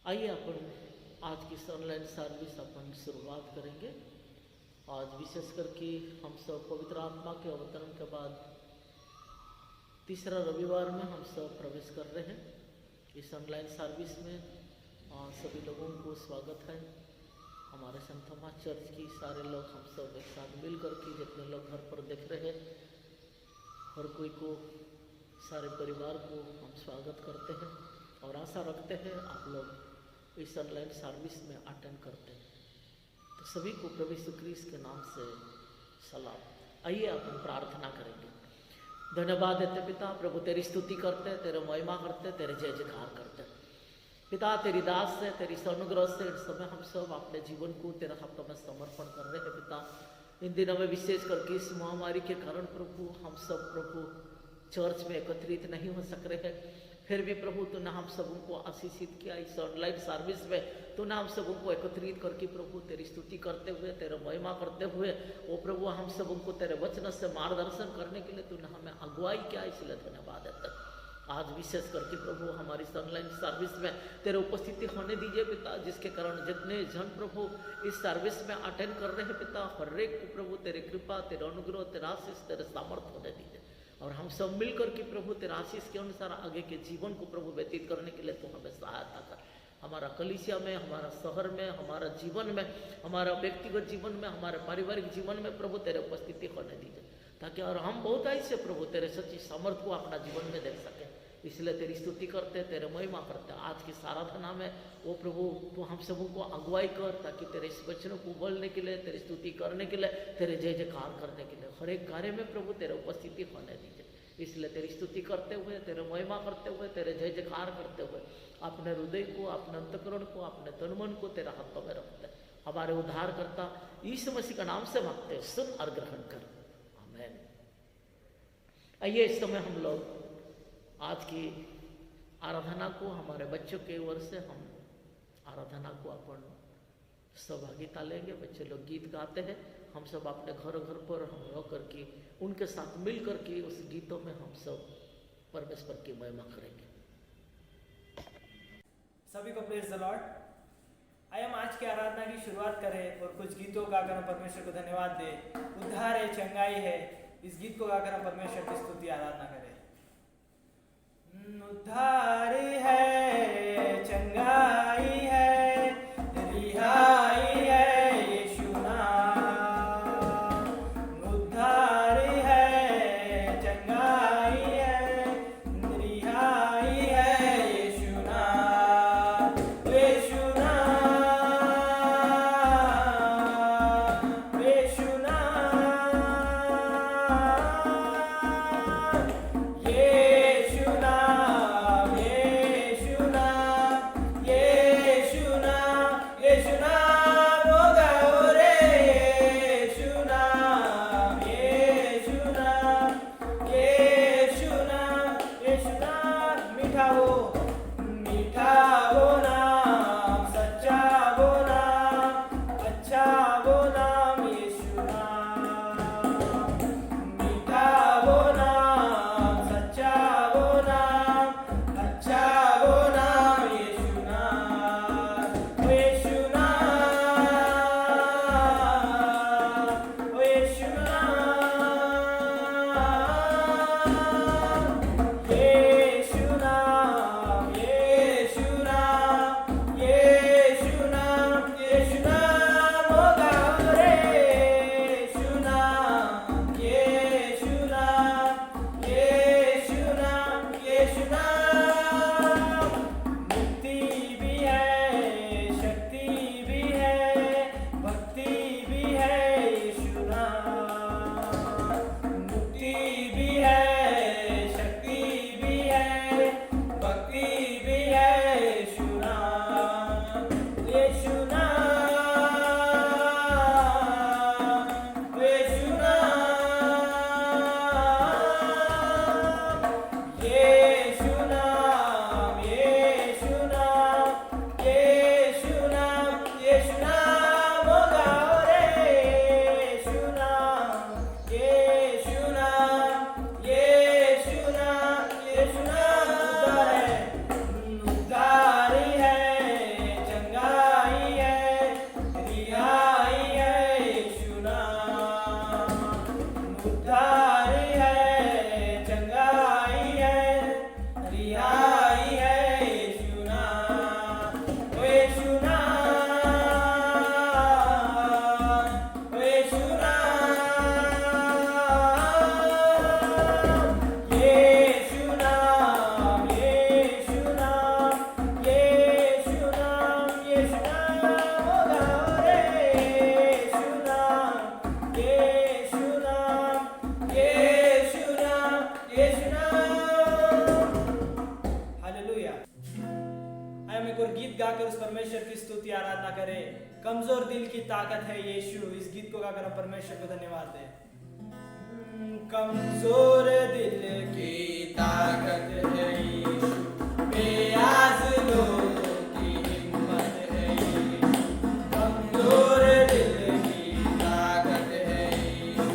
आइए अपन आज की इस ऑनलाइन सर्विस अपन शुरुआत करेंगे। आज विशेष करके हम सब पवित्र आत्मा के अवतरण के बाद तीसरा रविवार में हम सब प्रवेश कर रहे हैं इस ऑनलाइन सर्विस में। सभी लोगों को स्वागत है। हमारे संत थॉमस चर्च की सारे लोग हम सब एक साथ मिल करके जितने लोग घर पर देख रहे हैं हर कोई को, सारे परिवार को हम स्वागत करते हैं और आशा रखते हैं आप लोग इस ऑनलाइन सर्विस में अटेंड करते हैं। तो सभी को प्रभु यीशु क्रिस्ट के नाम से सलाम। आइए अपन प्रार्थना करेंगे। धन्यवाद देते पिता, प्रभु तेरी स्तुति करते, तेरे महिमा करते, तेरे जय जयकार करते पिता। तेरी दास से, तेरी अनुग्रह से इस समय हम सब अपने जीवन को तेरे हाथों में समर्पण कर रहे हैं पिता। इन दिनों में विशेष करके इस महामारी के कारण प्रभु हम सब प्रभु चर्च में एकत्रित नहीं हो सक रहे हैं, फिर भी प्रभु तूने हम सबों को आशीषित किया। इस ऑनलाइन सर्विस में तूने हम सबों को एकत्रित करके प्रभु तेरी स्तुति करते हुए, तेरे महिमा करते हुए वो प्रभु हम सबों को तेरे वचन से मार्गदर्शन करने के लिए तूने हमें अगुवाई किया, इसलिए धन्यवाद देते। आज विशेष करके प्रभु हमारी इस ऑनलाइन सर्विस में तेरे उपस्थिति होने दीजिए पिता, जिसके कारण जितने जन प्रभु इस सर्विस में अटेंड कर रहे हैं पिता, हर एक को प्रभु तेरे कृपा, तेरे अनुग्रह, तेरा आशीष, तेरे सामर्थ्य होने दीजिए और हम सब मिलकर के प्रभु तेरा आशीष के अनुसार आगे के जीवन को प्रभु व्यतीत करने के लिए तो हमें सहायता कर। हमारा कलीसिया में, हमारा शहर में, हमारा जीवन में, हमारा व्यक्तिगत जीवन में, हमारे पारिवारिक जीवन में प्रभु तेरे उपस्थिति होने दीजिए, ताकि और हम बहुत ऐसे प्रभु तेरे सच्ची सामर्थ्य को अपना जीवन में देख सकें। इसलिए तेरी स्तुति करते, तेरे महिमा करते। आज की आराधना में वो प्रभु तो हम सबों को अगुवाई कर, ताकि तेरे इस वचनों को बोलने के लिए, तेरी स्तुति करने के लिए, तेरे जय जयकार करने के लिए हर एक कार्य में प्रभु तेरे उपस्थिति होने दीजिए। इसलिए तेरी स्तुति करते हुए, तेरे महिमा करते हुए, तेरे जय जयकार करते हुए अपने हृदय को, अपने अंतकरण को, अपने तन मन को तेरे हाथों में रखते हमारे उद्धारकर्ता यीशु मसीह का नाम से मांगते, सुन और ग्रहण कर, आमीन। आइए इस समय हम लोग आज की आराधना को हमारे बच्चों के ओर से हम आराधना को अपन सहभागिता लेंगे। बच्चे लोग गीत गाते हैं, हम सब अपने घर पर हम रह करके उनके साथ मिल करके उस गीतों में हम सब परमेश्वर की महिमा करेंगे। सभी को प्रेज द लॉर्ड। आइए हम आज की आराधना की शुरुआत करें और कुछ गीतों गाकर हम परमेश्वर को धन्यवाद दें। उद्धार है, चंगाई है, इस गीत को गाकर हम परमेश्वर की स्तुति आराधना करें। उद्धार है, चंगाई है, रिहाई है यीशु नाम। उद्धार है, चंगाई है, रिहाई है यीशु नाम। यीशु नाम, यीशु नाम, यीशु नाम। गीत गाकर उस परमेश्वर की स्तुति आराधना करें। कमजोर दिल की ताकत है यीशु, इस गीत को गाकर हम परमेश्वर को धन्यवाद दें। कमजोर दिल की ताकत है यीशु, बेआस लोगों की हिम्मत है यीशु। कमजोर दिल की ताकत है यीशु,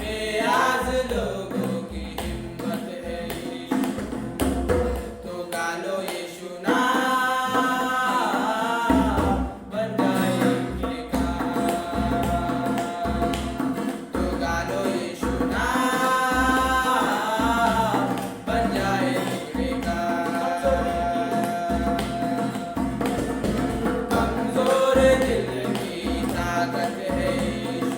बेआस लोगों की हिम्मत है यीशु। तो गा लो यीशु नाम, बन जाएंगे काम। तो गा लो यीशु नाम, बन जाएंगे काम। कमजोर दिल की ताकत है यीशु,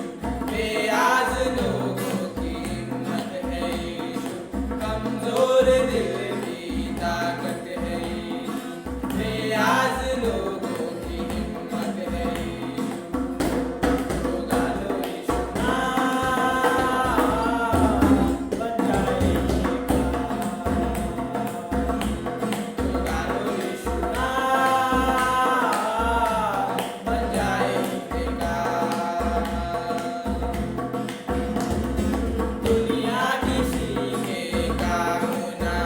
बेआस लोगों की हिम्मत है यीशु। कमजोर दिल की ताकत है यीशु, बेआस लोगों की हिम्मत है यीशु। तो गा लो यीशु नाम, बन जाएंगे काम। तो गा लो यीशु नाम, बन जाएंगे काम। दुनिया किसी के काम ना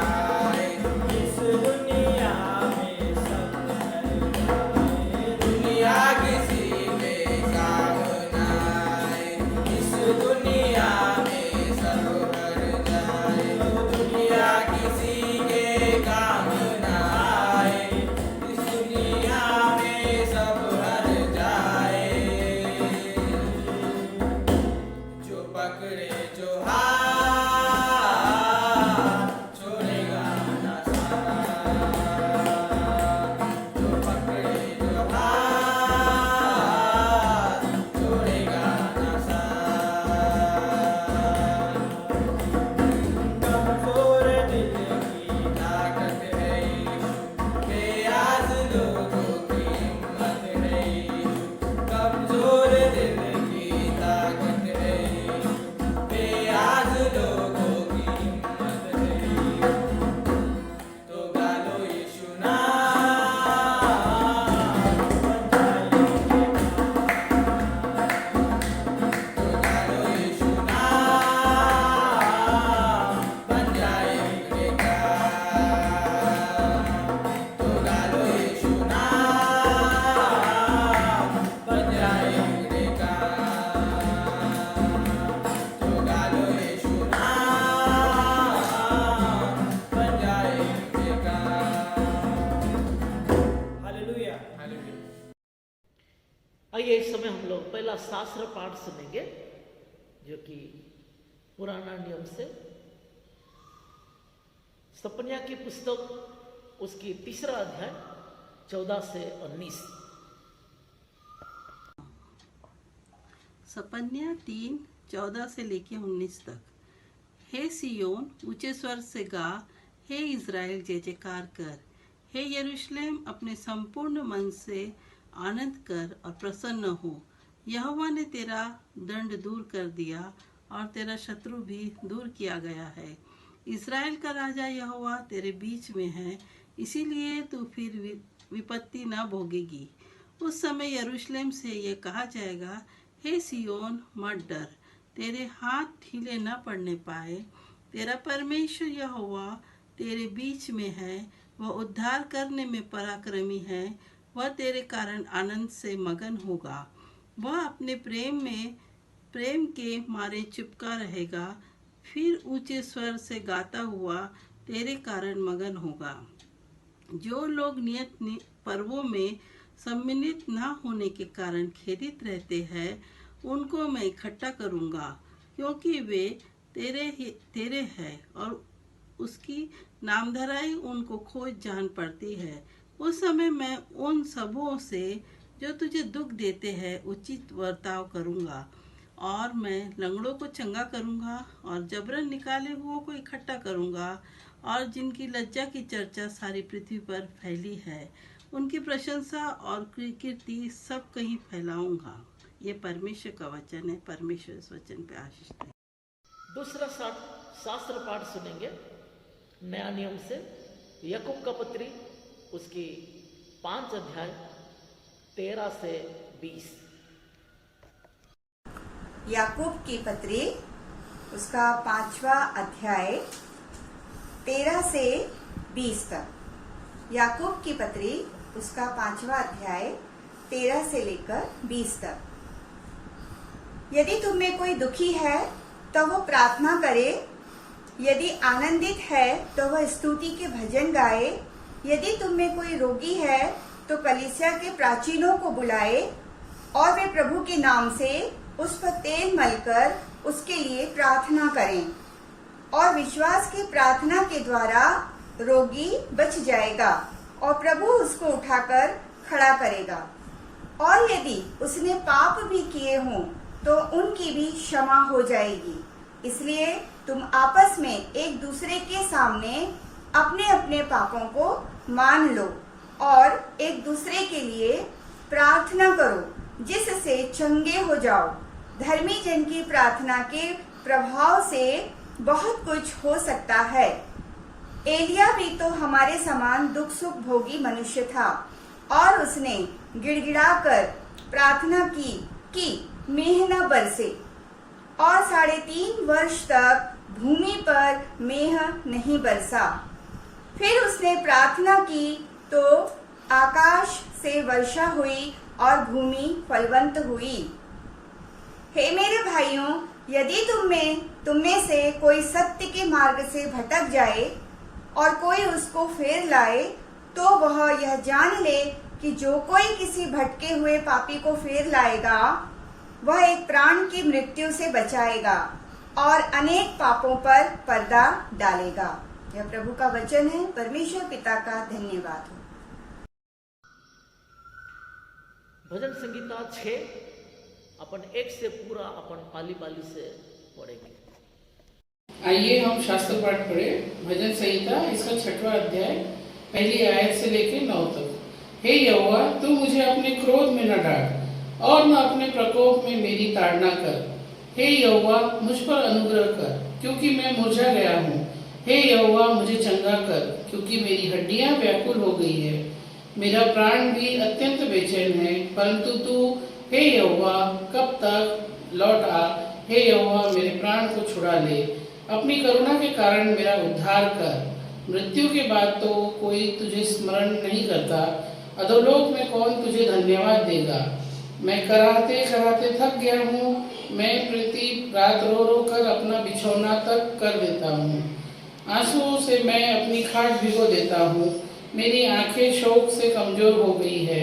आए, इस दुनिया में सब हर जाए। दुनिया किसी के काम ना आए, इस दुनिया में सब हर जाए। दुनिया किसी के काम ना आए, इस दुनिया में सब हर जाए। जो पकड़े जो हाथ, छोड़ेगा ना साथ। जो पकड़े जो हाथ, छोड़ेगा ना साथ। कमजोर दिल की ताकत है यीशु, बेआस लोगों की हिम्मत है यीशु। कमजोर दिल की ताकत है यीशु, बेआस लोगों की हिम्मत है यीशु। तो गा लो यीशु नाम, बन जाएंगे काम। तो गा लो यीशु नाम, बन जाएंगे काम। तो गा लो यीशु नाम, बन जाएंगे काम। तो गा लो यीशु नाम, बन जाएंगे काम। Hallelujah, hallelujah. आइए इस समय हम लोग पहला शास्त्र पाठ सुनेंगे, जो कि पुराना नियम से सपन्या की पुस्तक उसकी 3रा अध्याय 14 से 19। सपन्या 3:14 से लेके 19 तक। हे सियोन, ऊंचे स्वर से गा। हे इज़राइल, जय जयकार कर। हे यरूशलेम, अपने संपूर्ण मन से आनंद कर और प्रसन्न हो। यहोवा ने तेरा दंड दूर कर दिया और तेरा शत्रु भी दूर किया गया है। इज़राइल का राजा यहोवा तेरे बीच में है, इसीलिए तू फिर विपत्ति न भोगेगी। उस समय यरूशलेम से ये कहा जाएगा, हे सियोन, मत डर, तेरे हाथ ढीले न पड़ने पाए। तेरा परमेश्वर यहोवा तेरे बीच में है, वह उद्धार करने में पराक्रमी है। वह तेरे कारण आनंद से मगन होगा। वह अपने प्रेम के मारे चिपका रहेगा, फिर ऊंचे स्वर से गाता हुआ तेरे कारण मगन होगा। जो लोग नियत पर्वों में सम्मिलित न होने के कारण खेदित रहते हैं, उनको मैं इकट्ठा करूंगा, क्योंकि वे तेरे हैं और उसकी नामधराई उनको खोज जान पड़ती है। उस समय मैं उन सबों से जो तुझे दुख देते हैं उचित वर्ताव करूंगा, और मैं लंगड़ों को चंगा करूंगा और जबरन निकाले हुओं को इकट्ठा करूंगा, और जिनकी लज्जा की चर्चा सारी पृथ्वी पर फैली है, उनकी प्रशंसा और कीर्ति सब कहीं फैलाऊंगा। ये परमेश्वर का वचन है। परमेश्वर इस वचन पे आशीष दे। दूसरा शास्त्र पाठ सुनेंगे नया नियम से, याकूब का पत्री उसकी 5 अध्याय 13 से 20। याकूब की पत्री उसका 5वां अध्याय 13 से 20 तक। याकूब की पत्री उसका 5वां अध्याय 13 से लेकर 20 तक। यदि तुम में कोई दुखी है तो वो प्रार्थना करे, यदि आनंदित है तो वह स्तुति के भजन गाए। यदि तुम में कोई रोगी है तो कलीसिया के प्राचीनों को बुलाए और वे प्रभु के नाम से उस पर तेल मलकर उसके लिए प्रार्थना करें, और विश्वास की प्रार्थना के द्वारा रोगी बच जाएगा और प्रभु उसको उठाकर खड़ा करेगा। और यदि उसने पाप भी किए हों तो उनकी भी क्षमा हो जाएगी। इसलिए तुम आपस में एक दूसरे के सामने अपने अपने पापों को मान लो और एक दूसरे के लिए प्रार्थना करो, जिससे चंगे हो जाओ। धर्मी जन की प्रार्थना के प्रभाव से बहुत कुछ हो सकता है। एलिया भी तो हमारे समान दुख सुख भोगी मनुष्य था, और उसने गिड़गिड़ाकर प्रार्थना की कि मेघ न बरसे, और 3.5 वर्ष तक भूमि पर मेघ नहीं बरसा। फिर उसने प्रार्थना की तो आकाश से वर्षा हुई और भूमि फलवंत हुई। हे मेरे भाइयों, यदि तुम में से कोई सत्य के मार्ग से भटक जाए और कोई उसको फेर लाए, तो वह यह जान ले कि जो कोई किसी भटके हुए पापी को फेर लाएगा, वह एक प्राण की मृत्यु से बचाएगा और अनेक पापों पर पर्दा डालेगा। यह प्रभु का वचन है। परमेश्वर पिता का धन्यवाद हो। भजन संगीता 6 अपन 1 से पूरा अपन पाली पाली से पढ़ेंगे। आइए हम शास्त्र पाठ पढ़े। भजन संहिता इसका 6वां अध्याय पहली आयत से लेकर 9 तक। हे यहोवा, तू मुझे अपने क्रोध में न डांट और न अपने प्रकोप में मेरी ताड़ना कर। हे यहोवा, मुझ पर अनुग्रह कर, क्योंकि मैं मुरझा गया हूँ। हे यहोवा, मुझे चंगा कर, क्योंकि मेरी हड्डियां व्याकुल हो गई है। मेरा प्राण भी अत्यंत बेचैन है, परंतु तू हे यहोवा कब तक लौट आ। हे यहोवा, मेरे प्राण को छुड़ा ले, अपनी करुणा के कारण मेरा उद्धार कर। मृत्यु के बाद तो कोई तुझे स्मरण नहीं करता, अधोलोक में कौन तुझे धन्यवाद देगा। मैं कराहते कराहते थक गया हूँ, मैं प्रति रात रो रो कर अपना बिछौना तक कर देता हूँ। आंसुओं से मैं अपनी खाट भिगो देता हूँ, मेरी आंखें शोक से कमजोर हो गई है,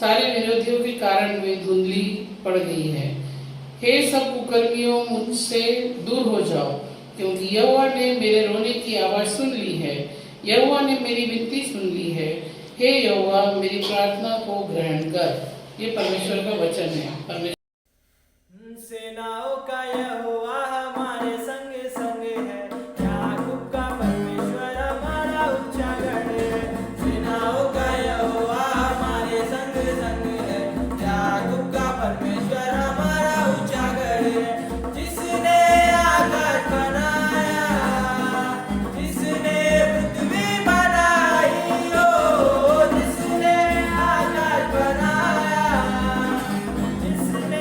सारे विरोधियों के कारण वे धुंधली पड़ गई है। हे सब कुकर्मियों, मुझसे दूर हो जाओ, क्योंकि यहोवा ने मेरे रोने की आवाज सुन ली है। यहोवा ने मेरी विनती सुन ली है। हे यहोवा, मेरी प्रार्थना को ग्रहण कर। ये परमेश्वर का वचन है। सेनाओं का यहोवा हमारे संग संग है, याकूब का परमेश्वर हमारा ऊंचा गढ़ है। सेनाओं का यहोवा हमारे संग संग है, याकूब का परमेश्वर हमारा ऊंचा गढ़ है। जिसने आकाश बनाया, जिसने पृथ्वी बनाई, ओ जिसने आकाश बनाया, जिसने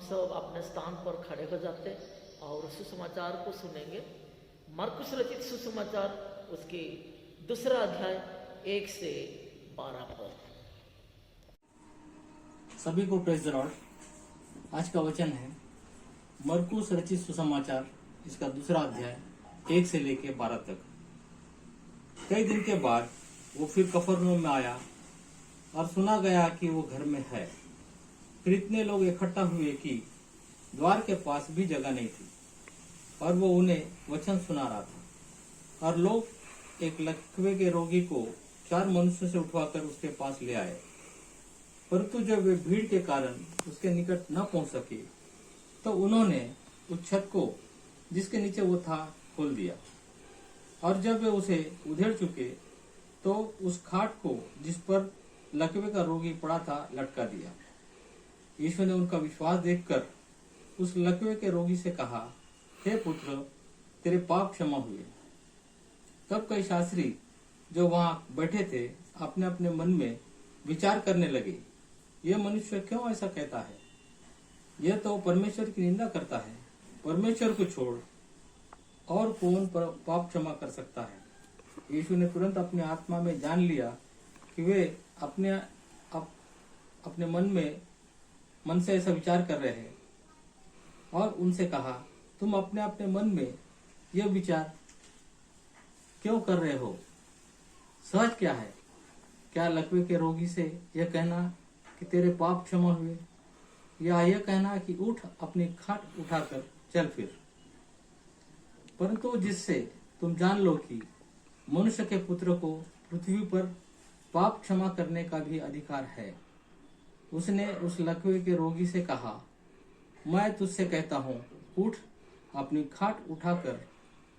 सब अपने स्थान पर खड़े हो जाते और सुसमाचार को सुनेंगे। मरकुस रचित सुसमाचार उसके दूसरा अध्याय 1 से 12 पद। सभी को प्रेज द लॉर्ड। आज का वचन है मरकुस रचित सुसमाचार, इसका दूसरा अध्याय 1 से लेके 12 तक। कई दिन के बाद वो फिर कफरनहूम में आया और सुना गया कि वो घर में है। फिर इतने लोग इकट्ठा हुए कि द्वार के पास भी जगह नहीं थी और वो उन्हें वचन सुना रहा था। और लोग एक लकवे के रोगी को 4 मनुष्यों से उठवाकर उसके पास ले आए, परंतु जब वे भीड़ के कारण उसके निकट न पहुंच सके तो उन्होंने उस छत को जिसके नीचे वो था खोल दिया। और जब वे उसे उधेड़ चुके तो उस खाट को जिस पर लकवे का रोगी पड़ा था लटका दिया। यीशु ने उनका विश्वास देखकर उस लकवे के रोगी से कहा, हे पुत्र, तेरे पाप क्षमा हुए। तब कई शास्त्री जो वहां बैठे थे अपने अपने मन में विचार करने लगे, यह मनुष्य क्यों ऐसा कहता है? यह तो परमेश्वर की निंदा करता है। परमेश्वर को छोड़ और कौन पाप क्षमा कर सकता है? यीशु ने तुरंत अपने आत्मा में जान लिया कि वे अपने मन से ऐसा विचार कर रहे हैं और उनसे कहा, तुम अपने अपने मन में यह विचार क्यों कर रहे हो? सहज क्या है? क्या लकवे के रोगी से यह कहना कि तेरे पाप क्षमा हुए, या यह कहना कि उठ अपनी खाट उठाकर चल फिर? परंतु जिससे तुम जान लो कि मनुष्य के पुत्र को पृथ्वी पर पाप क्षमा करने का भी अधिकार है, उसने उस लकवे के रोगी से कहा, मैं तुझसे कहता हूँ, उठ अपनी खाट उठाकर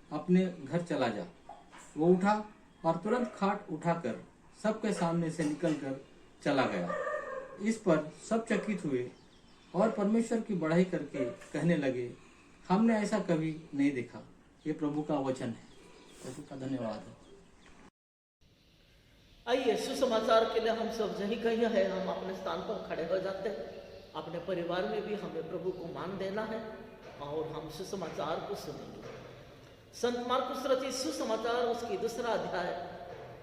अपने घर चला जा। वो उठा और तुरंत खाट उठाकर सबके सामने से निकलकर चला गया। इस पर सब चकित हुए और परमेश्वर की बढ़ाई करके कहने लगे, हमने ऐसा कभी नहीं देखा। ये प्रभु का वचन है। प्रभु का धन्यवाद है। आइए, सुसमाचार के लिए हम सब यही कहिए है, हम अपने स्थान पर खड़े हो जाते हैं। अपने परिवार में भी हमें प्रभु को मान देना है और हम सुसमाचार को सुनेंगे। संत मार्कुस रचित सुसमाचार उसकी दूसरा अध्याय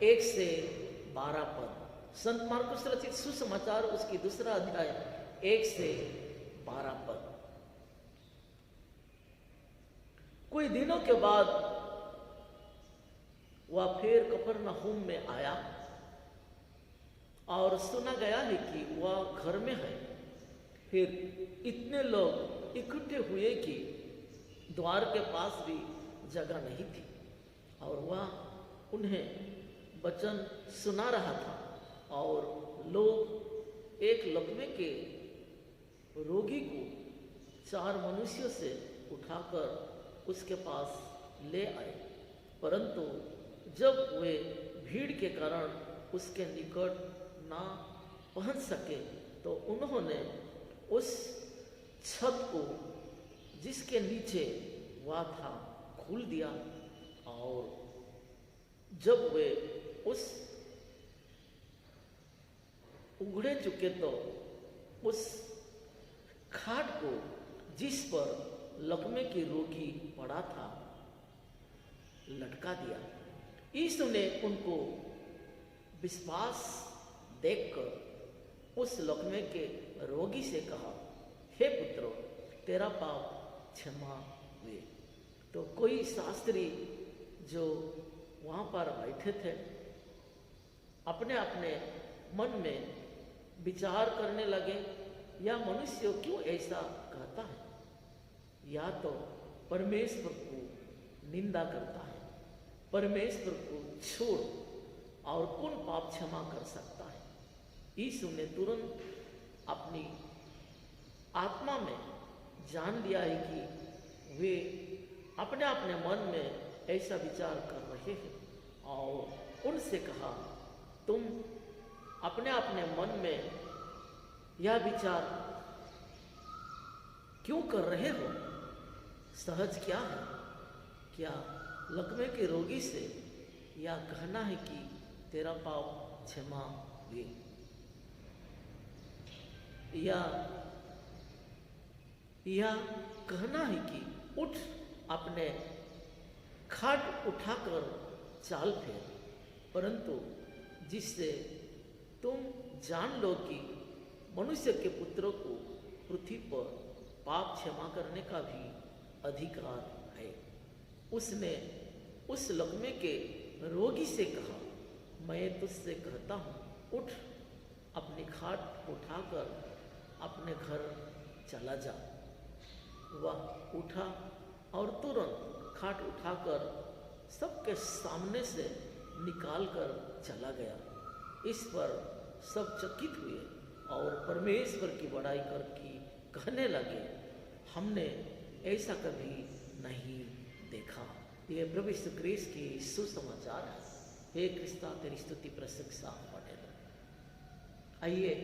1 से 12 पद। संत मार्कुस रचित सुसमाचार उसकी दूसरा अध्याय 1 से 12 पद। कोई दिनों के बाद वह फिर कफरनहूम में आया और सुना गया है कि वह घर में है। फिर इतने लोग इकट्ठे हुए कि द्वार के पास भी जगह नहीं थी और वह उन्हें वचन सुना रहा था। और लोग एक लकवे के रोगी को 4 मनुष्यों से उठाकर उसके पास ले आए, परंतु जब वे भीड़ के कारण उसके निकट ना पहुंच सके तो उन्होंने उस छत को जिसके नीचे वह था खोल दिया। और जब वे उस उघड़े चुके तो उस खाट को जिस पर लकवे की रोगी पड़ा था लटका दिया। यीशु ने उनको विश्वास देखकर उस लकवे के रोगी से कहा, हे पुत्र, तेरा पाप क्षमा हुए। तो कोई शास्त्री जो वहाँ पर बैठे थे अपने अपने मन में विचार करने लगे, या मनुष्य क्यों ऐसा कहता है? या तो परमेश्वर को निंदा करता है, परमेश्वर को छोड़ और कौन पाप क्षमा कर सकता है? यीशु ने तुरंत अपनी आत्मा में जान लिया है कि वे अपने अपने मन में ऐसा विचार कर रहे हैं और उनसे कहा, तुम अपने अपने मन में यह विचार क्यों कर रहे हो? सहज क्या है? क्या लकवे के रोगी से या कहना है कि तेरा पाप क्षमा हुए, या यह कहना है कि उठ, अपने खाट उठाकर चाल फेर, परंतु जिससे तुम जान लो कि मनुष्य के पुत्रों को पृथ्वी पर पाप क्षमा करने का भी अधिकार है। उसने उस लकमे के रोगी से कहा, मैं तुझसे कहता हूँ, उठ, अपनी खाट उठाकर अपने घर चला जा। वह उठा और तुरंत खाट उठाकर सबके सामने से निकाल कर चला गया। इस पर सब चकित हुए और परमेश्वर की बड़ाई करके कहने लगे, हमने ऐसा कभी नहीं देखा। ये प्रभु यीशु ख्रीस्त की सुसमाचार है। हे क्रिस्ता, तेरी स्तुति प्रशंसा बने रहे। आइए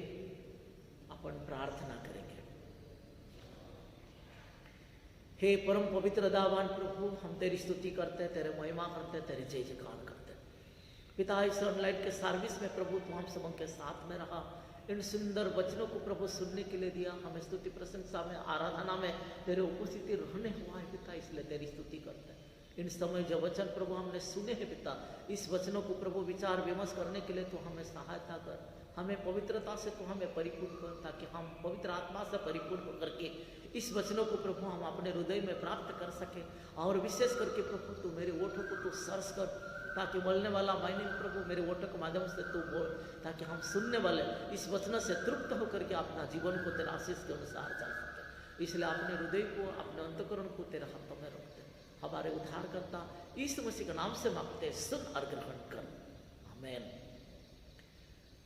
अपन प्रार्थना करेंगे। हे परम पवित्र दावान प्रभु, हम तेरी स्तुति करते हैं, तेरे महिमा करते हैं, तेरे जय जयकार करते हैं। पिता, इस ऑनलाइन के सर्विस में प्रभु तू हम सबों के साथ में रहा, इन सुंदर वचनों को प्रभु सुनने के लिए दिया। हमें स्तुति प्रशंसा में, आराधना में तेरे उपस्थिति रहने हुआ है पिता, इसलिए तेरी स्तुति करते हैं। इन समय जो वचन प्रभु हमने सुने हैं पिता, इस वचनों को प्रभु विचार विमर्श करने के लिए तू हमें सहायता कर, हमें पवित्रता से तू हमें परिपूर्ण कर, ताकि हम पवित्र आत्मा से परिपूर्ण होकर के इस वचनों को प्रभु हम अपने हृदय में प्राप्त कर सके। और विशेष करके प्रभु तू मेरे ओठों को तू सर्च कर, ताकि बोलने वाला मैंने प्रभु मेरे ओठों के माध्यम से तू बोल, ताकि हम सुनने वाले इस वचन से तृप्त होकर के अपना जीवन को तेरा आशीष के अनुसार चल सके। इसलिए अपने हृदय को, अपने अंतःकरण को तेरे हाथों में रखते, हमारे उद्धारकर्ता यीशु मसीह के नाम से मांगते, सुन और ग्रहण कर, आमीन।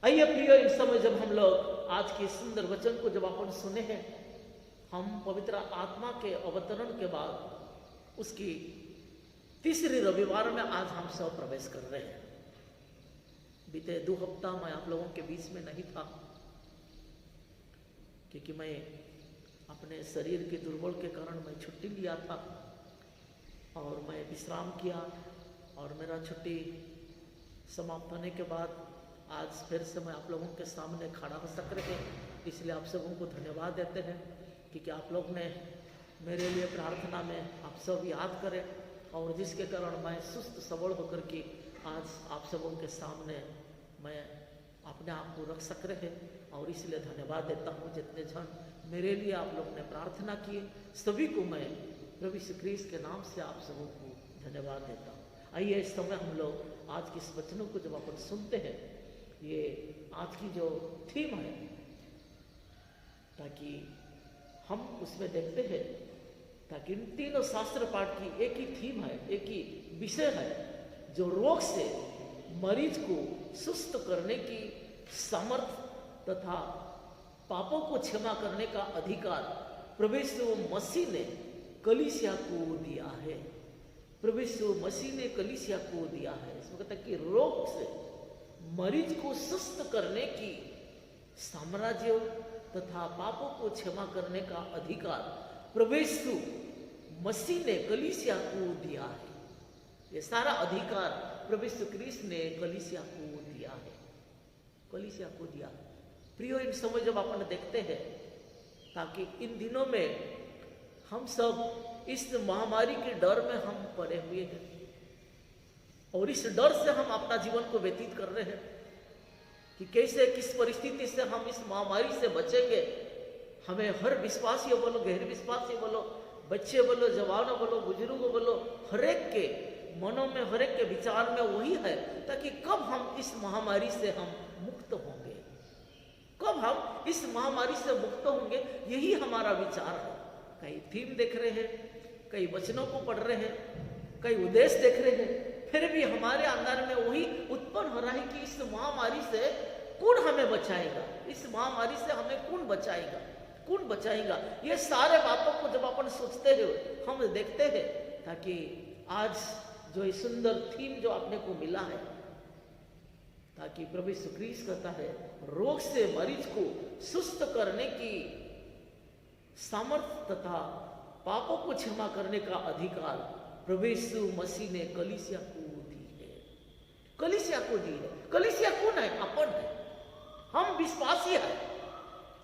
आइए प्रिय, इस समय जब हम लोग आज के सुंदर वचन को जब अपन सुने हैं, हम पवित्र आत्मा के अवतरण के बाद उसकी तीसरी रविवार में आज हम सब प्रवेश कर रहे हैं। बीते 2 हफ्ता मैं आप लोगों के बीच में नहीं था, क्योंकि मैं अपने शरीर के दुर्बल के कारण मैं छुट्टी लिया था और मैं विश्राम किया, और मेरा छुट्टी समाप्त होने के बाद आज फिर से मैं आप लोगों के सामने खड़ा हो सक रहे हैं। इसलिए आप सबों को धन्यवाद देते हैं, क्योंकि आप लोग ने मेरे लिए प्रार्थना में आप सब याद करें, और जिसके कारण मैं सुस्त सबल होकर के आज आप सबों के सामने मैं अपने आप को रख सक रहे हैं। और इसलिए धन्यवाद देता हूँ जितने जन मेरे लिए आप लोग ने प्रार्थना किए, सभी को मैं प्रभु यीशु ख्रीस्त के नाम से आप सबों को धन्यवाद देता हूँ। आइए इस समय हम लोग आज के इस वचनों को जब अपन सुनते हैं, ये आज की जो थीम है, ताकि हम उसमें देखते हैं, ताकि इन तीनों शास्त्र पाठ की एक ही थीम है, एक ही विषय है, जो रोग से मरीज को सुस्त करने की सामर्थ्य तथा पापों को क्षमा करने का अधिकार प्रभु यीशु मसीह ने कलीसिया को दिया है। प्रभु यीशु मसीह ने कलीसिया को दिया है। इसमें कहता है कि रोग से मरीज को सुस्त करने की साम्राज्य तथा पापों को क्षमा करने का अधिकार प्रभु यीशु मसीह ने कलीसिया को दिया है। ये सारा अधिकार प्रभु यीशु ख्रीस्त ने कलीसिया को दिया है, कलीसिया को दिया। प्रियो, इन समय जब अपन देखते हैं, ताकि इन दिनों में हम सब इस महामारी के डर में हम पड़े हुए हैं, और इस डर से हम अपना जीवन को व्यतीत कर रहे हैं कि कैसे, किस परिस्थिति से हम इस महामारी से बचेंगे। हमें हर विश्वासी बोलो, गैर विश्वासी बोलो, बच्चे बोलो, जवानों बोलो, बुजुर्गों बोलो, हर एक के मनों में, हर एक के विचार में वही है, ताकि कब हम इस महामारी से हम मुक्त होंगे, कब हम इस महामारी से मुक्त होंगे, यही हमारा विचार है। कई थीम देख रहे हैं, कई वचनों को पढ़ रहे हैं, कई उद्देश्य देख रहे हैं, फिर भी हमारे अंदर में वही उत्पन्न हो रहा है कि इस महामारी से कौन हमें बचाएगा, इस महामारी से हमें कौन बचाएगा, कौन बचाएगा। ये सारे बातों को जब अपन सोचते हैं, हम देखते हैं, ताकि आज जो ये सुंदर थीम जो अपने को मिला है, ताकि प्रभु यीशु ख्रीस्त कहता है, रोग से मरीज को सुस्त करने की सामर्थ्य तथा पापों को क्षमा करने का अधिकार प्रभु यीशु मसीह ने कलीसिया को दी है, कलीसिया को दी है। कलीसिया कौन है? अपन है, हम विश्वासी है,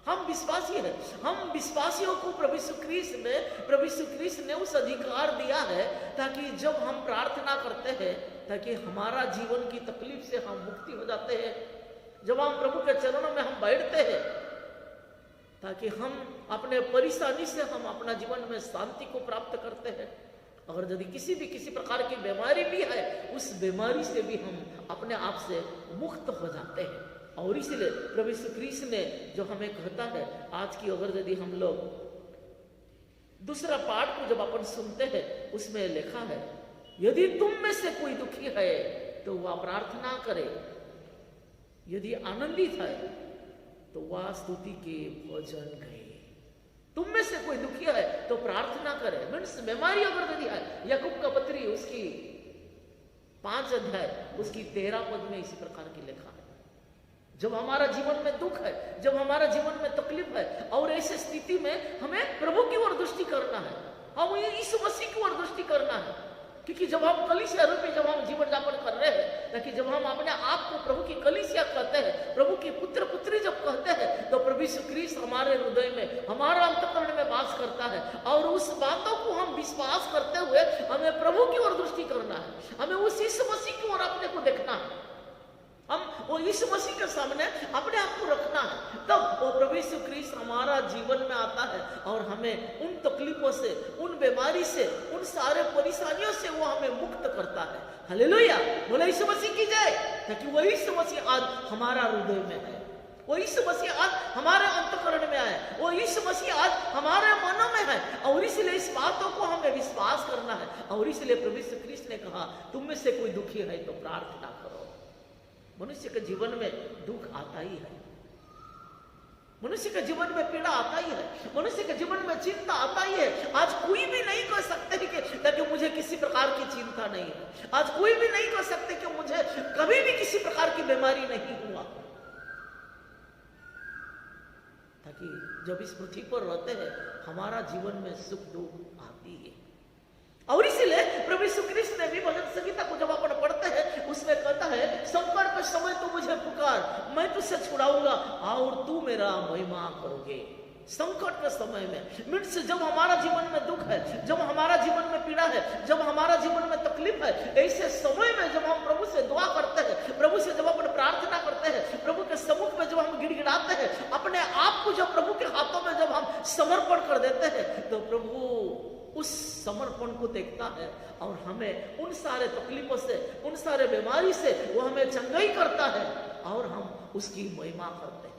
हम विश्वासी हैं। हम विश्वासियों को प्रभु यीशु ख्रीस्त ने उस अधिकार दिया है ताकि जब हम प्रार्थना करते हैं, ताकि हमारा जीवन की तकलीफ से हम मुक्ति हो जाते हैं। जब हम प्रभु के चरणों में हम बैठते हैं, ताकि हम अपने परेशानी से हम अपना जीवन में शांति को प्राप्त करते हैं। अगर यदि किसी प्रकार की बीमारी भी है, उस बीमारी से भी हम अपने आप से मुक्त हो जाते हैं। और इसलिए प्रभु यीशु ख्रीस्त ने जो हमें कहता है, आज की अगर यदि हम लोग दूसरा पाठ को जब अपन सुनते हैं, उसमें लिखा है, यदि तुम में से कोई दुखी है तो वह प्रार्थना करे, यदि आनंदित है तो वह स्तुति के भजन गाए। तुम में से कोई दुखी है तो प्रार्थना करे। मीन्स बीमारी अगर यदि है, याकूब का पत्री उसकी 5 अध्याय उसकी 13 पद में इसी प्रकार की लिखा है, जब हमारा जीवन में दुख है, जब हमारा जीवन में तकलीफ है, और ऐसे स्थिति में हमें प्रभु की ओर दृष्टि करना है, हम यीशु मसीह की ओर दृष्टि करना है। क्योंकि जब हम कलीसिया रूपी जब हम जीवन यापन कर रहे हैं, ताकि जब हम अपने आप को प्रभु की कलीसिया कहते हैं, प्रभु की पुत्र पुत्री जब कहते हैं, तो प्रभु यीशु ख्रीस्त हमारे हृदय में, हमारा अंतःकरण में वास करता है। और उस बातों को हम विश्वास करते हुए हमें प्रभु की ओर दृष्टि करना है, हमें उस यीशु मसीह की ओर अपने को देखना है, हम वो यीशु मसीह के सामने अपने आप को रखना है। तब वो प्रभु यीशु ख्रीस्त हमारा जीवन में आता है और हमें उन तकलीफों से, उन बीमारी से, उन सारे परेशानियों से वो हमें मुक्त करता है। हालेलुया, बोले यीशु मसीह की जय। ताकि वो यीशु मसीह आज हमारा हृदय में है, वो यीशु मसीह आज हमारे अंतःकरण में आए, वो यीशु मसीह आज हमारे मनों में है। और इसलिए इस बातों को हमें विश्वास करना है। और इसलिए प्रभु यीशु ख्रीस्त ने कहा, तुम में से कोई दुखी है तो प्रार्थना करो। मनुष्य के जीवन में दुख आता ही है, मनुष्य के जीवन में पीड़ा आता ही है, मनुष्य के जीवन में चिंता आता ही है। आज कोई भी नहीं कह सकते कि मुझे किसी प्रकार की चिंता नहीं है। आज कोई भी नहीं कह सकते कि मुझे कभी भी किसी प्रकार की बीमारी नहीं हुआ। ताकि जब इस पृथ्वी पर रहते हैं, हमारा जीवन में सुख दुख आती है। और इसीलिए प्रभु यीशु ख्रीस्त ने भी भजन संगीता को जब अपन पढ़ते हैं, उसमें कहता है, संकट के समय तू मुझे पुकार, मैं तुझसे छुड़ाऊंगा और तू मेरा महिमा करोगे। संकट के समय में, मीन्स जब हमारा जीवन में दुख है, जब हमारा जीवन में पीड़ा है, जब हमारा जीवन में तकलीफ है, ऐसे समय में जब हम प्रभु से दुआ करते हैं, प्रभु से जब अपन प्रार्थना करते हैं, प्रभु के सम्मुख में जब हम गिड़गिड़ाते हैं, अपने आप को जब प्रभु के हाथों में जब हम समर्पण कर देते हैं, तो प्रभु उस समर्पण को देखता है और हमें उन सारे तकलीफों से, उन सारे बीमारी से वो हमें चंगाई करता है और हम उसकी महिमा करते हैं।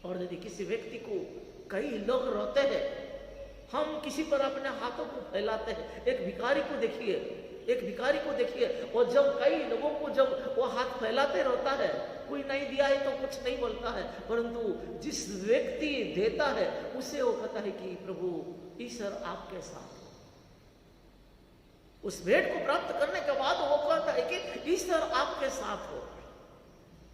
और यदि किसी व्यक्ति को, कई लोग रोते हैं, हम किसी पर अपने हाथों को फैलाते हैं। एक भिखारी को देखिए, और जब कई लोगों को जब वो हाथ फैलाते रहता है, कोई नहीं दिया है तो कुछ नहीं बोलता है, परंतु जिस व्यक्ति देता है उसे वो कहता है कि प्रभु ईश्वर आपके साथ हो। उस भेंट को प्राप्त करने के बाद वो कहता है कि ईश्वर आपके साथ हो,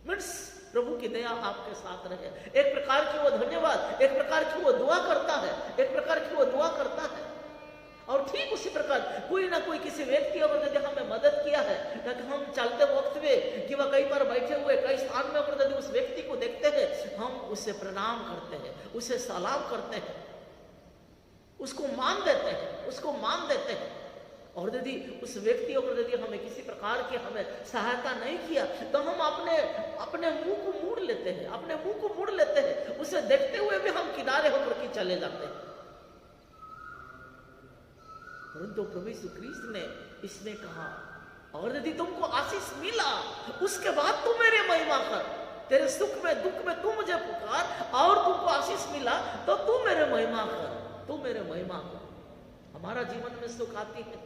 मीन्स प्रभु की दया आपके साथ रहे। एक प्रकार की वो धन्यवाद, एक प्रकार की वो दुआ करता है, एक प्रकार की वो दुआ करता है। और ठीक उसी प्रकार कोई ना कोई किसी व्यक्ति अगर यदि हमें मदद किया है, ताकि हम चलते वक्त में कि वह कहीं पर बैठे हुए कई स्थान में अगर यदि उस व्यक्ति को देखते हैं, हम उसे प्रणाम करते हैं, उसे सलाम करते हैं, उसको मान देते हैं। और यदि उस व्यक्ति अगर यदि हमें किसी प्रकार की हमें सहायता नहीं किया, तो हम अपने मुंह को मोड़ लेते हैं, उसे देखते हुए भी हम किनारे होकर के चले जाते हैं। परंतु प्रभु यीशु ख्रीस्त ने इसमें कहा, और यदि तुमको आशीष मिला, उसके बाद तू मेरे महिमा कर। तेरे सुख में दुख में तू मुझे पुकार, और तुमको आशीष मिला तो तू मेरे महिमा कर। हमारा जीवन में सुख आती है,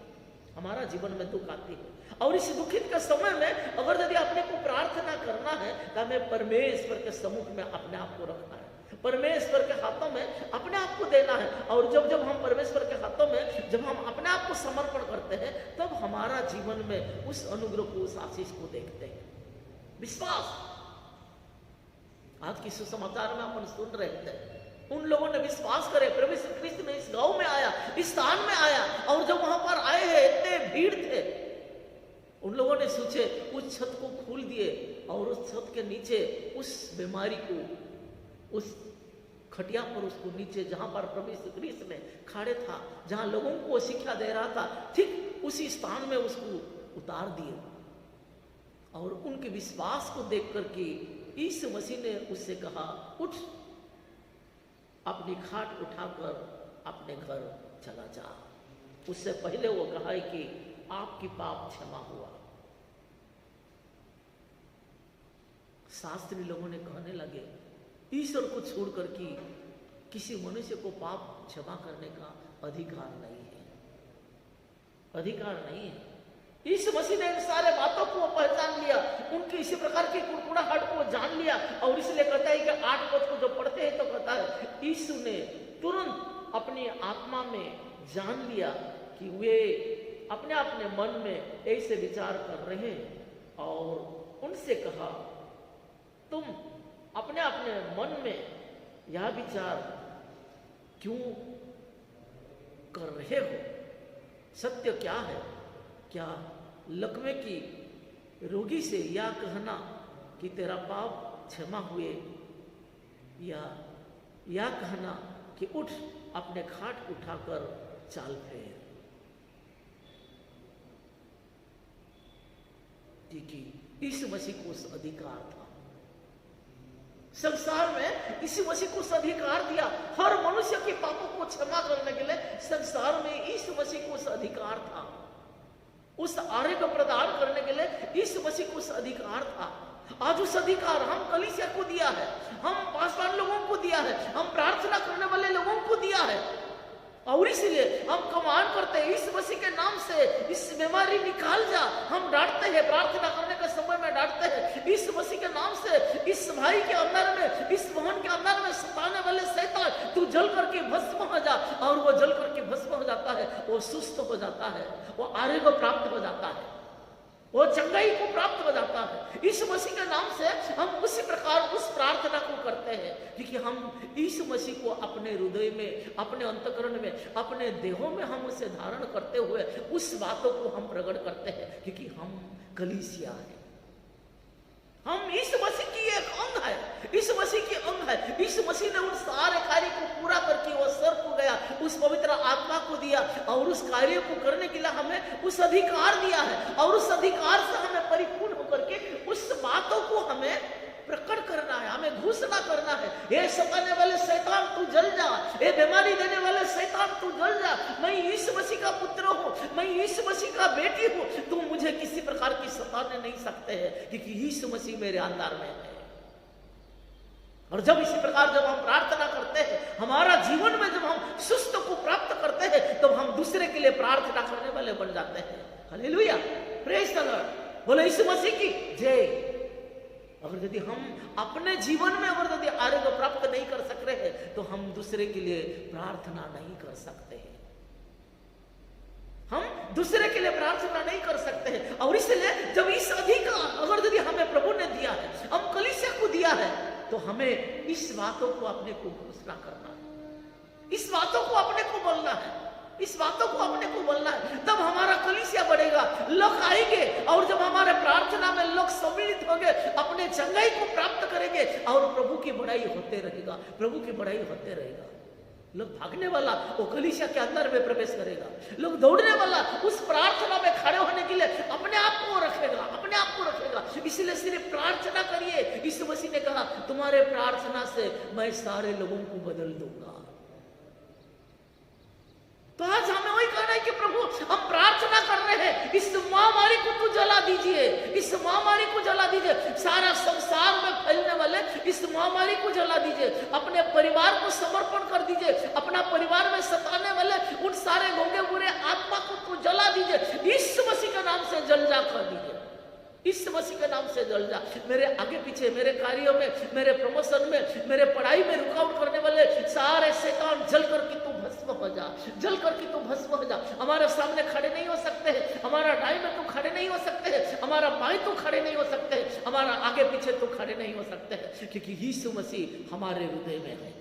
हमारा जीवन में दुख आती है। और इस दुखित के समय में अगर यदि अपने को प्रार्थना करना है, तो हमें परमेश्वर के सम्मुख में अपने आप को रखना है, परमेश्वर के हाथों में अपने आप को देना है। और जब हम परमेश्वर के हाथों में जब हम अपने आप को समर्पण करते हैं, तब हमारा जीवन में उस अनुग्रह को, उस आशीष को देखते हैं। विश्वास, आज की सुसमाचार में अपन सुन रहे थे, उन लोगों ने विश्वास करे, प्रभु यीशु ख्रीस्त में इस गांव में आया, इस स्थान में आया, और जब वहां पर आए हैं, इतने भीड़ थे, उन लोगों ने सोचे उस छत को खोल दिए और उस छत के नीचे उस बीमारी को उस खटिया पर उसको नीचे, जहां पर प्रभु यीशु क्रिस्त में खड़े था, जहां लोगों को शिक्षा दे रहा था, ठीक उसी स्थान में उसको उतार दिए। और उनके विश्वास को देख करके यीशु मसीह ने उससे कहा, उठ, अपनी खाट उठाकर अपने घर चला जा। उससे पहले वो कहा है कि आपकी पाप क्षमा हुआ। शास्त्री लोगों ने कहने लगे, ईश्वर को छोड़कर कि किसी मनुष्य को पाप क्षमा करने का अधिकार नहीं है, अधिकार नहीं है। यीशु मसीह ने इन सारे बातों को पहचान लिया, उनके इसी प्रकार की कुड़कुड़ाहट को जान लिया, और इसलिए कहता है कि 8 पद को जो पढ़ते हैं तो कहता है यीशु ने तुरंत अपनी आत्मा में जान लिया कि वे अपने मन में ऐसे विचार कर रहे हैं, और उनसे कहा, तुम अपने मन में यह विचार क्यों कर रहे हो? सत्य क्या है? क्या लकवे की रोगी से यह कहना कि तेरा पाप क्षमा हुए, या कहना कि उठ, अपने खाट उठाकर चाल फेर? क्योंकि यीशु मसीह को उस अधिकार था, संसार में यीशु मसीह को उस अधिकार दिया, हर मनुष्य के पापों को क्षमा करने के लिए संसार में यीशु मसीह को उस अधिकार था, उस आर्य को प्रदान करने के लिए यीशु मसीह को उस अधिकार था। आज उस अधिकार हम कलीसिया को दिया है, हम पासवान लोगों को दिया है, हम प्रार्थना करने वाले लोगों को दिया है, और इसलिए हम कमान करते हैं, इस मसीह के नाम से इस बीमारी निकाल जा। हम डांटते हैं, प्रार्थना करने के समय में डांटते हैं, इस मसीह के नाम से इस भाई के अंदर में, इस बहन के अंदर में सताने वाले शैतान तू जल करके भस्म हो जा। और वो जल करके भस्म हो जाता है, वो सुस्त हो जाता है, वो आरोग्य प्राप्त हो जाता है, वो चंगाई को प्राप्त हो जाता है। इस मसीह के नाम से हम उसी प्रकार उस प्रार्थना को करते हैं, क्योंकि हम इस मसीह को अपने हृदय में, अपने अंतःकरण में, अपने देहों में हम उसे धारण करते हुए उस बातों को हम प्रकट करते हैं, क्योंकि हम कलीसिया है, हम इस मसीह की एक अंग है, इस मसीह की अंग है। इस मसीह ने उन सारे कार्य को पूरा करके वो सर को गया, उस पवित्र आत्मा को दिया, और उस कार्य को करने के लिए हमें उस अधिकार दिया है, और उस अधिकार से हमें परिपूर्ण होकर के उस बातों को हमें प्रकट करना है, हमें घोषणा करना है। ये सताने वाले शैतान तू जल जा, ये बीमारी देने वाले शैतान तू जल जा, मैं यीशु मसीह का पुत्र हूँ, मैं यीशु मसीह का बेटी हूँ, तुम मुझे किसी प्रकार की सताने नहीं सकते हैं, क्योंकि यीशु मसीह मेरे अंदर में है। और जब इसी प्रकार जब हम प्रार्थना करते हैं, हमारा जीवन में जब हम सुस्त को प्राप्त करते हैं, तब तो हम दूसरे के लिए प्रार्थना करने वाले बन जाते हैं। हालेलुया, प्रेज द लॉर्ड, बोलो यीशु मसीह की जय। अगर यदि हम अपने जीवन में अगर यदि आरोग्य प्राप्त नहीं कर सक रहे हैं, तो हम दूसरे के लिए प्रार्थना नहीं कर सकते हैं, हम दूसरे के लिए प्रार्थना नहीं कर सकते हैं। और इसलिए जब इस अधिकार अगर यदि हमें प्रभु ने दिया है, हम कलीसिया को दिया है, तो हमें इस बातों को अपने को घोषणा करना है, इस बातों को अपने को बोलना है, इस बातों को अपने को बोलना है। तब हमारा कलीसिया बढ़ेगा, लोग आएंगे, और जब हमारे प्रार्थना में लोग सम्मिलित होंगे, अपने चंगाई को प्राप्त करेंगे, और प्रभु की बढ़ाई होते रहेगा, प्रभु की बढ़ाई होते रहेगा। लोग भागने वाला वो कलीसिया के अंदर में प्रवेश करेगा, लोग दौड़ने वाला उस प्रार्थना में खड़े होने के लिए अपने आप को रखेगा, अपने आप को रखेगा। इसलिए सिर्फ प्रार्थना करिए। यीशु मसीह ने कहा, तुम्हारे प्रार्थना से मैं सारे लोगों को बदल दूंगा। तो आज हमें वही कहना है कि प्रभु हम प्रार्थना कर रहे हैं, इस महामारी को तू जला दीजिए, इस महामारी को जला दीजिए, सारा संसार में फैलने वाले इस महामारी को जला दीजिए, अपने परिवार को समर्पण कर दीजिए, अपना परिवार में सताने वाले उन सारे गंदे बुरे आत्मा को तू जला दीजिए, इस मसीह के नाम से जल जा कर दीजिए, इस मसीह के नाम से जल जा। मेरे आगे पीछे, मेरे कार्यों में, मेरे प्रमोशन में, मेरे पढ़ाई में रुकावट करने वाले सारे शैतान जल करके तू भस्म हो जा, जल करके तू भस्म हो जा। हमारे सामने खड़े नहीं हो सकते हैं, हमारा दाई में तो खड़े नहीं हो सकते हैं, हमारा बाएं तो खड़े नहीं हो सकते हैं, हमारा आगे पीछे तो खड़े नहीं हो सकते हैं, क्योंकि यीशु मसीह हमारे हृदय में है।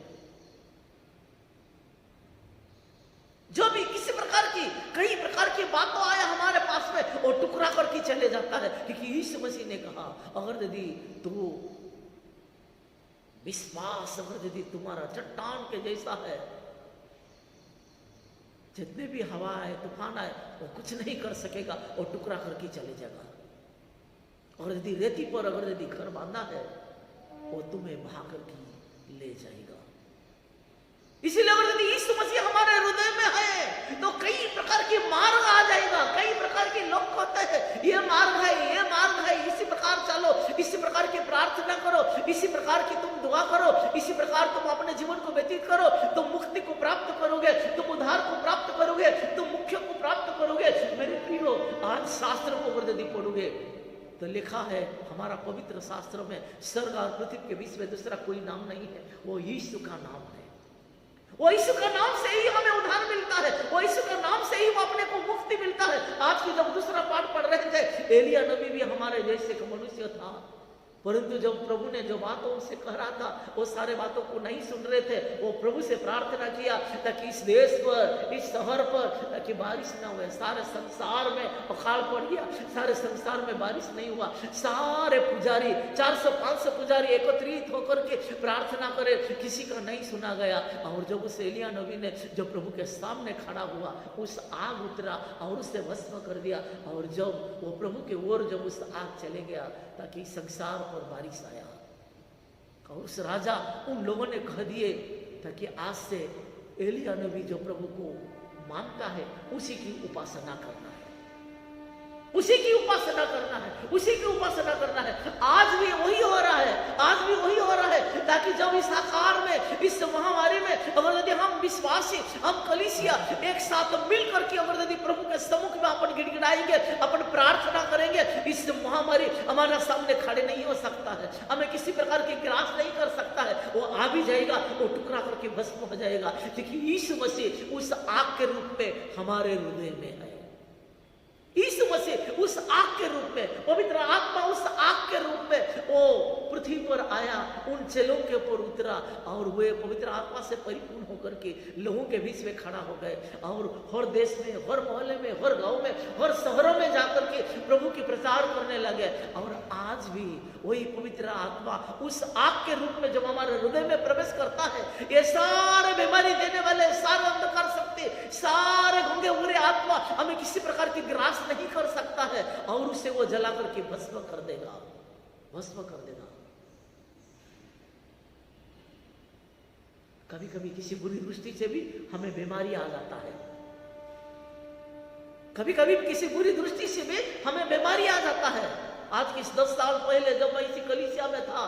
जो भी किसी प्रकार की कई प्रकार की बातों आया हमारे पास में, वो टुकड़ा करके चले जाता है, क्योंकि यीशु मसीह ने कहा, अगर यदि तू विश्वास अगर यदि तुम्हारा चट्टान के जैसा है, जितने भी हवा है तूफान आए वो कुछ नहीं कर सकेगा और टुकड़ा करके चले जाएगा। और यदि रेती पर अगर यदि घर बांधा है वो तुम्हें बहा करके ले जाएगा। इसीलिए अगर यदि यीशु मसीह हमारे हृदय में है तो कई प्रकार की मार्ग आ जाएगा। कई प्रकार के लोग कहते हैं ये मार्ग है, ये मार्ग है, इसी प्रकार चलो, इसी प्रकार की प्रार्थना करो, इसी प्रकार की तुम दुआ करो, इसी प्रकार तुम अपने जीवन को व्यतीत करो, तुम मुक्ति को प्राप्त करोगे, तुम उद्धार को प्राप्त करोगे, तुम मुख्य को प्राप्त करोगे। मेरे प्रियो, आज शास्त्र को अगर यदि पढ़ोगे तो लिखा है हमारा पवित्र शास्त्र में, स्वर्ग और पृथ्वी के बीच में दूसरा कोई नाम नहीं है, वो यीशु का नाम है। वो यीशु का नाम से ही हमें उद्धार मिलता है, वो यीशु का नाम से ही वो अपने को मुक्ति मिलता है। आज की जब दूसरा पाठ पढ़ रहे थे, एलिया नबी भी हमारे जैसे का मनुष्य था, परंतु जब प्रभु ने जो बातों उनसे कह रहा था वो सारे बातों को नहीं सुन रहे थे। वो प्रभु से प्रार्थना किया ताकि इस देश पर, इस शहर पर ताकि बारिश ना हुए। सारे संसार में अकाल पड़ गया, सारे संसार में बारिश नहीं हुआ। सारे पुजारी 400-500 पुजारी एकत्रित होकर के प्रार्थना करे, किसी का नहीं सुना गया। और जब उस एलिया नबी ने जब प्रभु के सामने खड़ा हुआ, उस आग उतरा और उसे भस्म कर दिया। और जब वो प्रभु के ओर जब उस आग चले गया ताकि संसार पर बारिश आया, और उस राजा उन लोगों ने कह दिए ताकि आज से एलिया नबी जो प्रभु को मानता है उसी की उपासना करना है, उसी की उपासना करना है, उसी की उपासना करना है। आज भी वही हो रहा है, आज भी वही हो रहा है। ताकि जब इस आकार में, इस महामारी में अगर यदि हम विश्वासी, हम कलीसिया एक साथ मिल करके अगर यदि प्रभु के सम्मुख में अपन गिड़गिड़ाएंगे, अपन प्रार्थना करेंगे, इस महामारी हमारे सामने खड़े नहीं हो सकता है, हमें किसी प्रकार की ग्रास नहीं कर सकता है। वो आ भी जाएगा, वो टुकड़ा करके भस्म हो जाएगा। क्योंकि यीशु मसीह उस आग के रूप में हमारे हृदय में है। यीशु मसीह उस आग के रूप में, पवित्र आत्मा उस आग के रूप में वो पृथ्वी पर आया, उन चेलों के ऊपर उतरा और वे पवित्र आत्मा से परिपूर्ण होकर के लोगों के बीच में खड़ा हो गए। और हर देश में, हर मोहल्ले में, हर गांव में, हर शहरों में जाकर के प्रभु की प्रचार करने लगे। और आज भी वही पवित्र आत्मा उस आग के रूप में जब हमारे हृदय में प्रवेश करता है, ये सारे बीमारी देने वाले, सारे अंधकार शक्ति, सारे गंदे बुरे आत्मा हमें किसी प्रकार की ग्रास नहीं कर सकता है। और उसे वो जला करके भस्म कर देगा, भस्म कर देगा। कभी कभी किसी बुरी दृष्टि से भी हमें बीमारी आ जाता है, कभी कभी किसी बुरी दृष्टि से भी हमें बीमारी आ जाता है। आज की 10 साल पहले जब मैं इसी कलीसिया में था,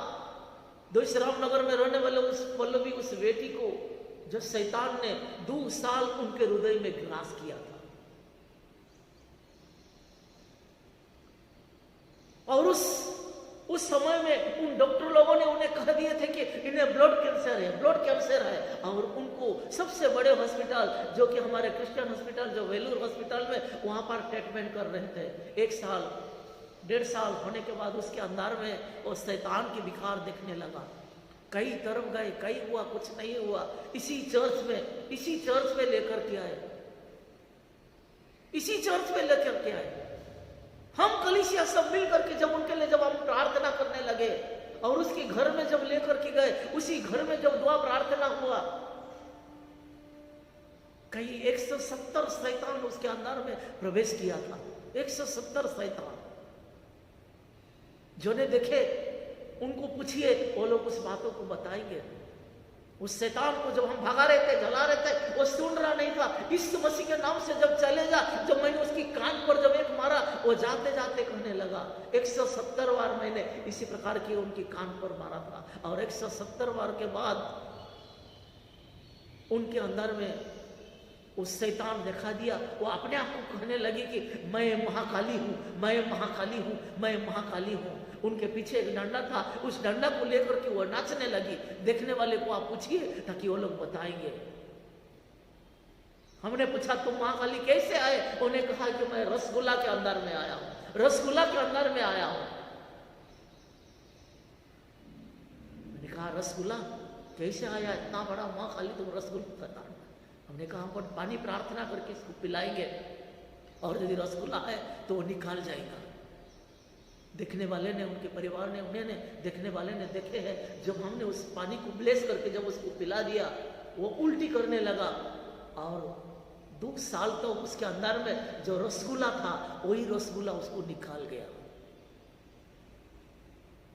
दोषराम नगर में रहने वाले उस पल्लवी, उस बेटी को जो शैतान ने 2 साल उनके हृदय में ग्रास किया था। और उस समय में उन डॉक्टर लोगों ने उन्हें कह दिए थे कि इन्हें ब्लड कैंसर है, ब्लड कैंसर है। और उनको सबसे बड़े हॉस्पिटल जो कि हमारे क्रिश्चियन हॉस्पिटल जो वेलूर हॉस्पिटल में, वहां पर ट्रीटमेंट कर रहे थे। 1 साल 1.5 साल होने के बाद उसके अंदर में वो शैतान की विकार दिखने लगा। कई तरफ गए, कई हुआ, कुछ नहीं हुआ। इसी चर्च में लेकर के आए, इसी चर्च में लेकर के आए। हम कलीसिया सब मिल करके जब उनके लिए जब हम प्रार्थना करने लगे और उसके घर में जब लेकर के गए, उसी घर में जब दुआ प्रार्थना हुआ, कई 170 शैतान उसके अंदर में प्रवेश किया था। 170 शैतान जो ने देखे, उनको पूछिए, वो लोग उस बातों को बताएंगे। उस शैतान को जब हम भगा रहे थे, जला रहे थे, वो सुन रहा नहीं था। यीशु मसीह के नाम से जब चले जा, जब मैंने उसकी कान पर जब एक मारा, वो जाते जाते कहने लगा। 170 बार मैंने इसी प्रकार की उनकी कान पर मारा था। और 170 बार के बाद उनके अंदर में उस शैतान दिखा दिया। वो अपने आप को कहने लगी कि मैं महाकाली हूं, मैं महाकाली हूं, मैं महाकाली हूं। उनके पीछे एक डंडा था, उस डंडा को लेकर के वो नाचने लगी। देखने वाले को आप पूछिए ताकि वो लोग बताएंगे। हमने पूछा तुम महाकाली कैसे आए? उन्हें कहा कि मैं रसगुल्ला के अंदर में आया हूं, रसगुल्ला के अंदर में आया हूं। मैंने कहा रसगुल्ला कैसे आया? इतना बड़ा महाकाली तुम रसगुल्ला बता। हमने कहा हम पानी प्रार्थना करके इसको पिलाएंगे और यदि रसगुल्ला है तो वो निकाल जाएगा। देखने वाले ने, उनके परिवार ने, उन्हें ने देखने वाले ने देखे हैं। जब हमने उस पानी को ब्लेस करके जब उसको पिला दिया, वो उल्टी करने लगा और 2 साल तो उसके अंदर में जो रसगुल्ला था वही रसगुल्ला उसको निकाल गया।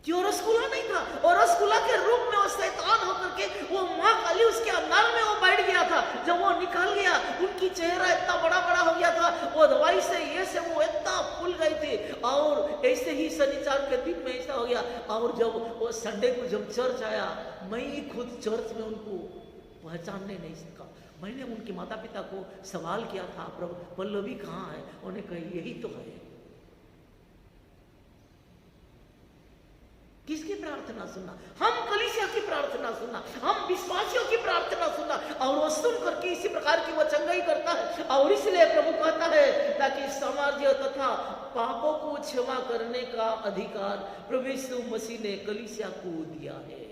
क्यों रसगुल्ला नहीं था, और रसगुल्ला के रूप में वो शैतान होकर के वो माँ काली उसके अंदर में वो बैठ गया था। जब वो निकल गया, उनकी चेहरा इतना बड़ा बड़ा हो गया था, वो दवाई से ये से वो इतना फूल गई थी। और ऐसे ही शनिवार के दिन में ऐसा हो गया। और जब वो संडे को जब चर्च आया, मैं खुद चर्च में उनको पहचानने नहीं सका। मैंने उनके माता पिता को सवाल किया था, प्रभु पल्लवी कहाँ है? उन्हें कही यही तो है। किसकी प्रार्थना सुनना? हम कलीसिया की प्रार्थना सुनना, हम विश्वासियों की प्रार्थना सुनना, और वो सुन करके इसी प्रकार की वो चंगाई करता है। और इसलिए प्रभु कहता है ताकि सामान्य तथा पापों को क्षमा करने का अधिकार प्रभु यीशु मसीह ने कलीसिया को दिया है।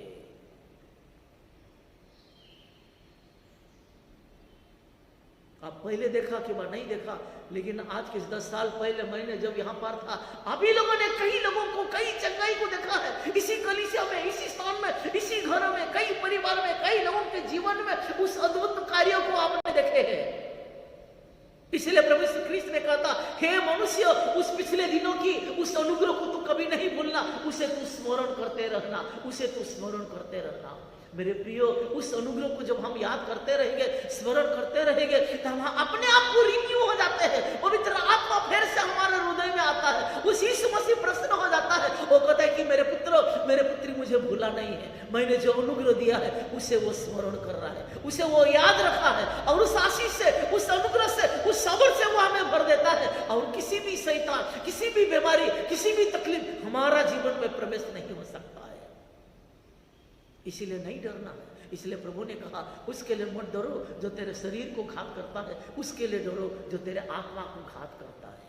आप पहले देखा कि वह नहीं देखा, लेकिन आज के 10 साल पहले मैंने जब यहाँ पर था, आप ही लोगों ने कई लोगों को, कई चंगाई को देखा है। इसी कलीसिया में, इसी स्थान में, इसी घर में, कई परिवार में, कई लोगों के जीवन में उस अद्भुत कार्यों को आपने देखे हैं। इसलिए प्रभु यीशु ख्रीस्त ने कहा था, हे मनुष्य, उस पिछले दिनों की उस अनुग्रह को तू कभी नहीं भूलना, उसे तू स्मरण करते रहना, उसे तू स्मरण करते रहना। मेरे प्रियो, उस अनुग्रह को जब हम याद करते रहेंगे, स्मरण करते रहेंगे, तो हम अपने आप को रिन्यू हो जाते हैं। पवित्र आत्मा फिर से हमारे हृदय में आता है। उस यीशु मसीह प्रसन्न हो जाता है। वो कहता है कि मेरे पुत्र, मेरे पुत्री मुझे भूला नहीं है। मैंने जो अनुग्रह दिया है उसे वो स्मरण कर रहा है, उसे वो याद रखा है, और उस आशीष से, उस अनुग्रह से, उस सब्र से वो हमें भर देता है। और किसी भी शैतान, किसी भी बीमारी, किसी भी तकलीफ हमारा जीवन में प्रवेश नहीं हो सकता है। इसीलिए नहीं डरना है। इसलिए प्रभु ने कहा, उसके लिए मत डरो जो तेरे शरीर को घात करता है, उसके लिए डरो जो तेरे आत्मा को घात करता है।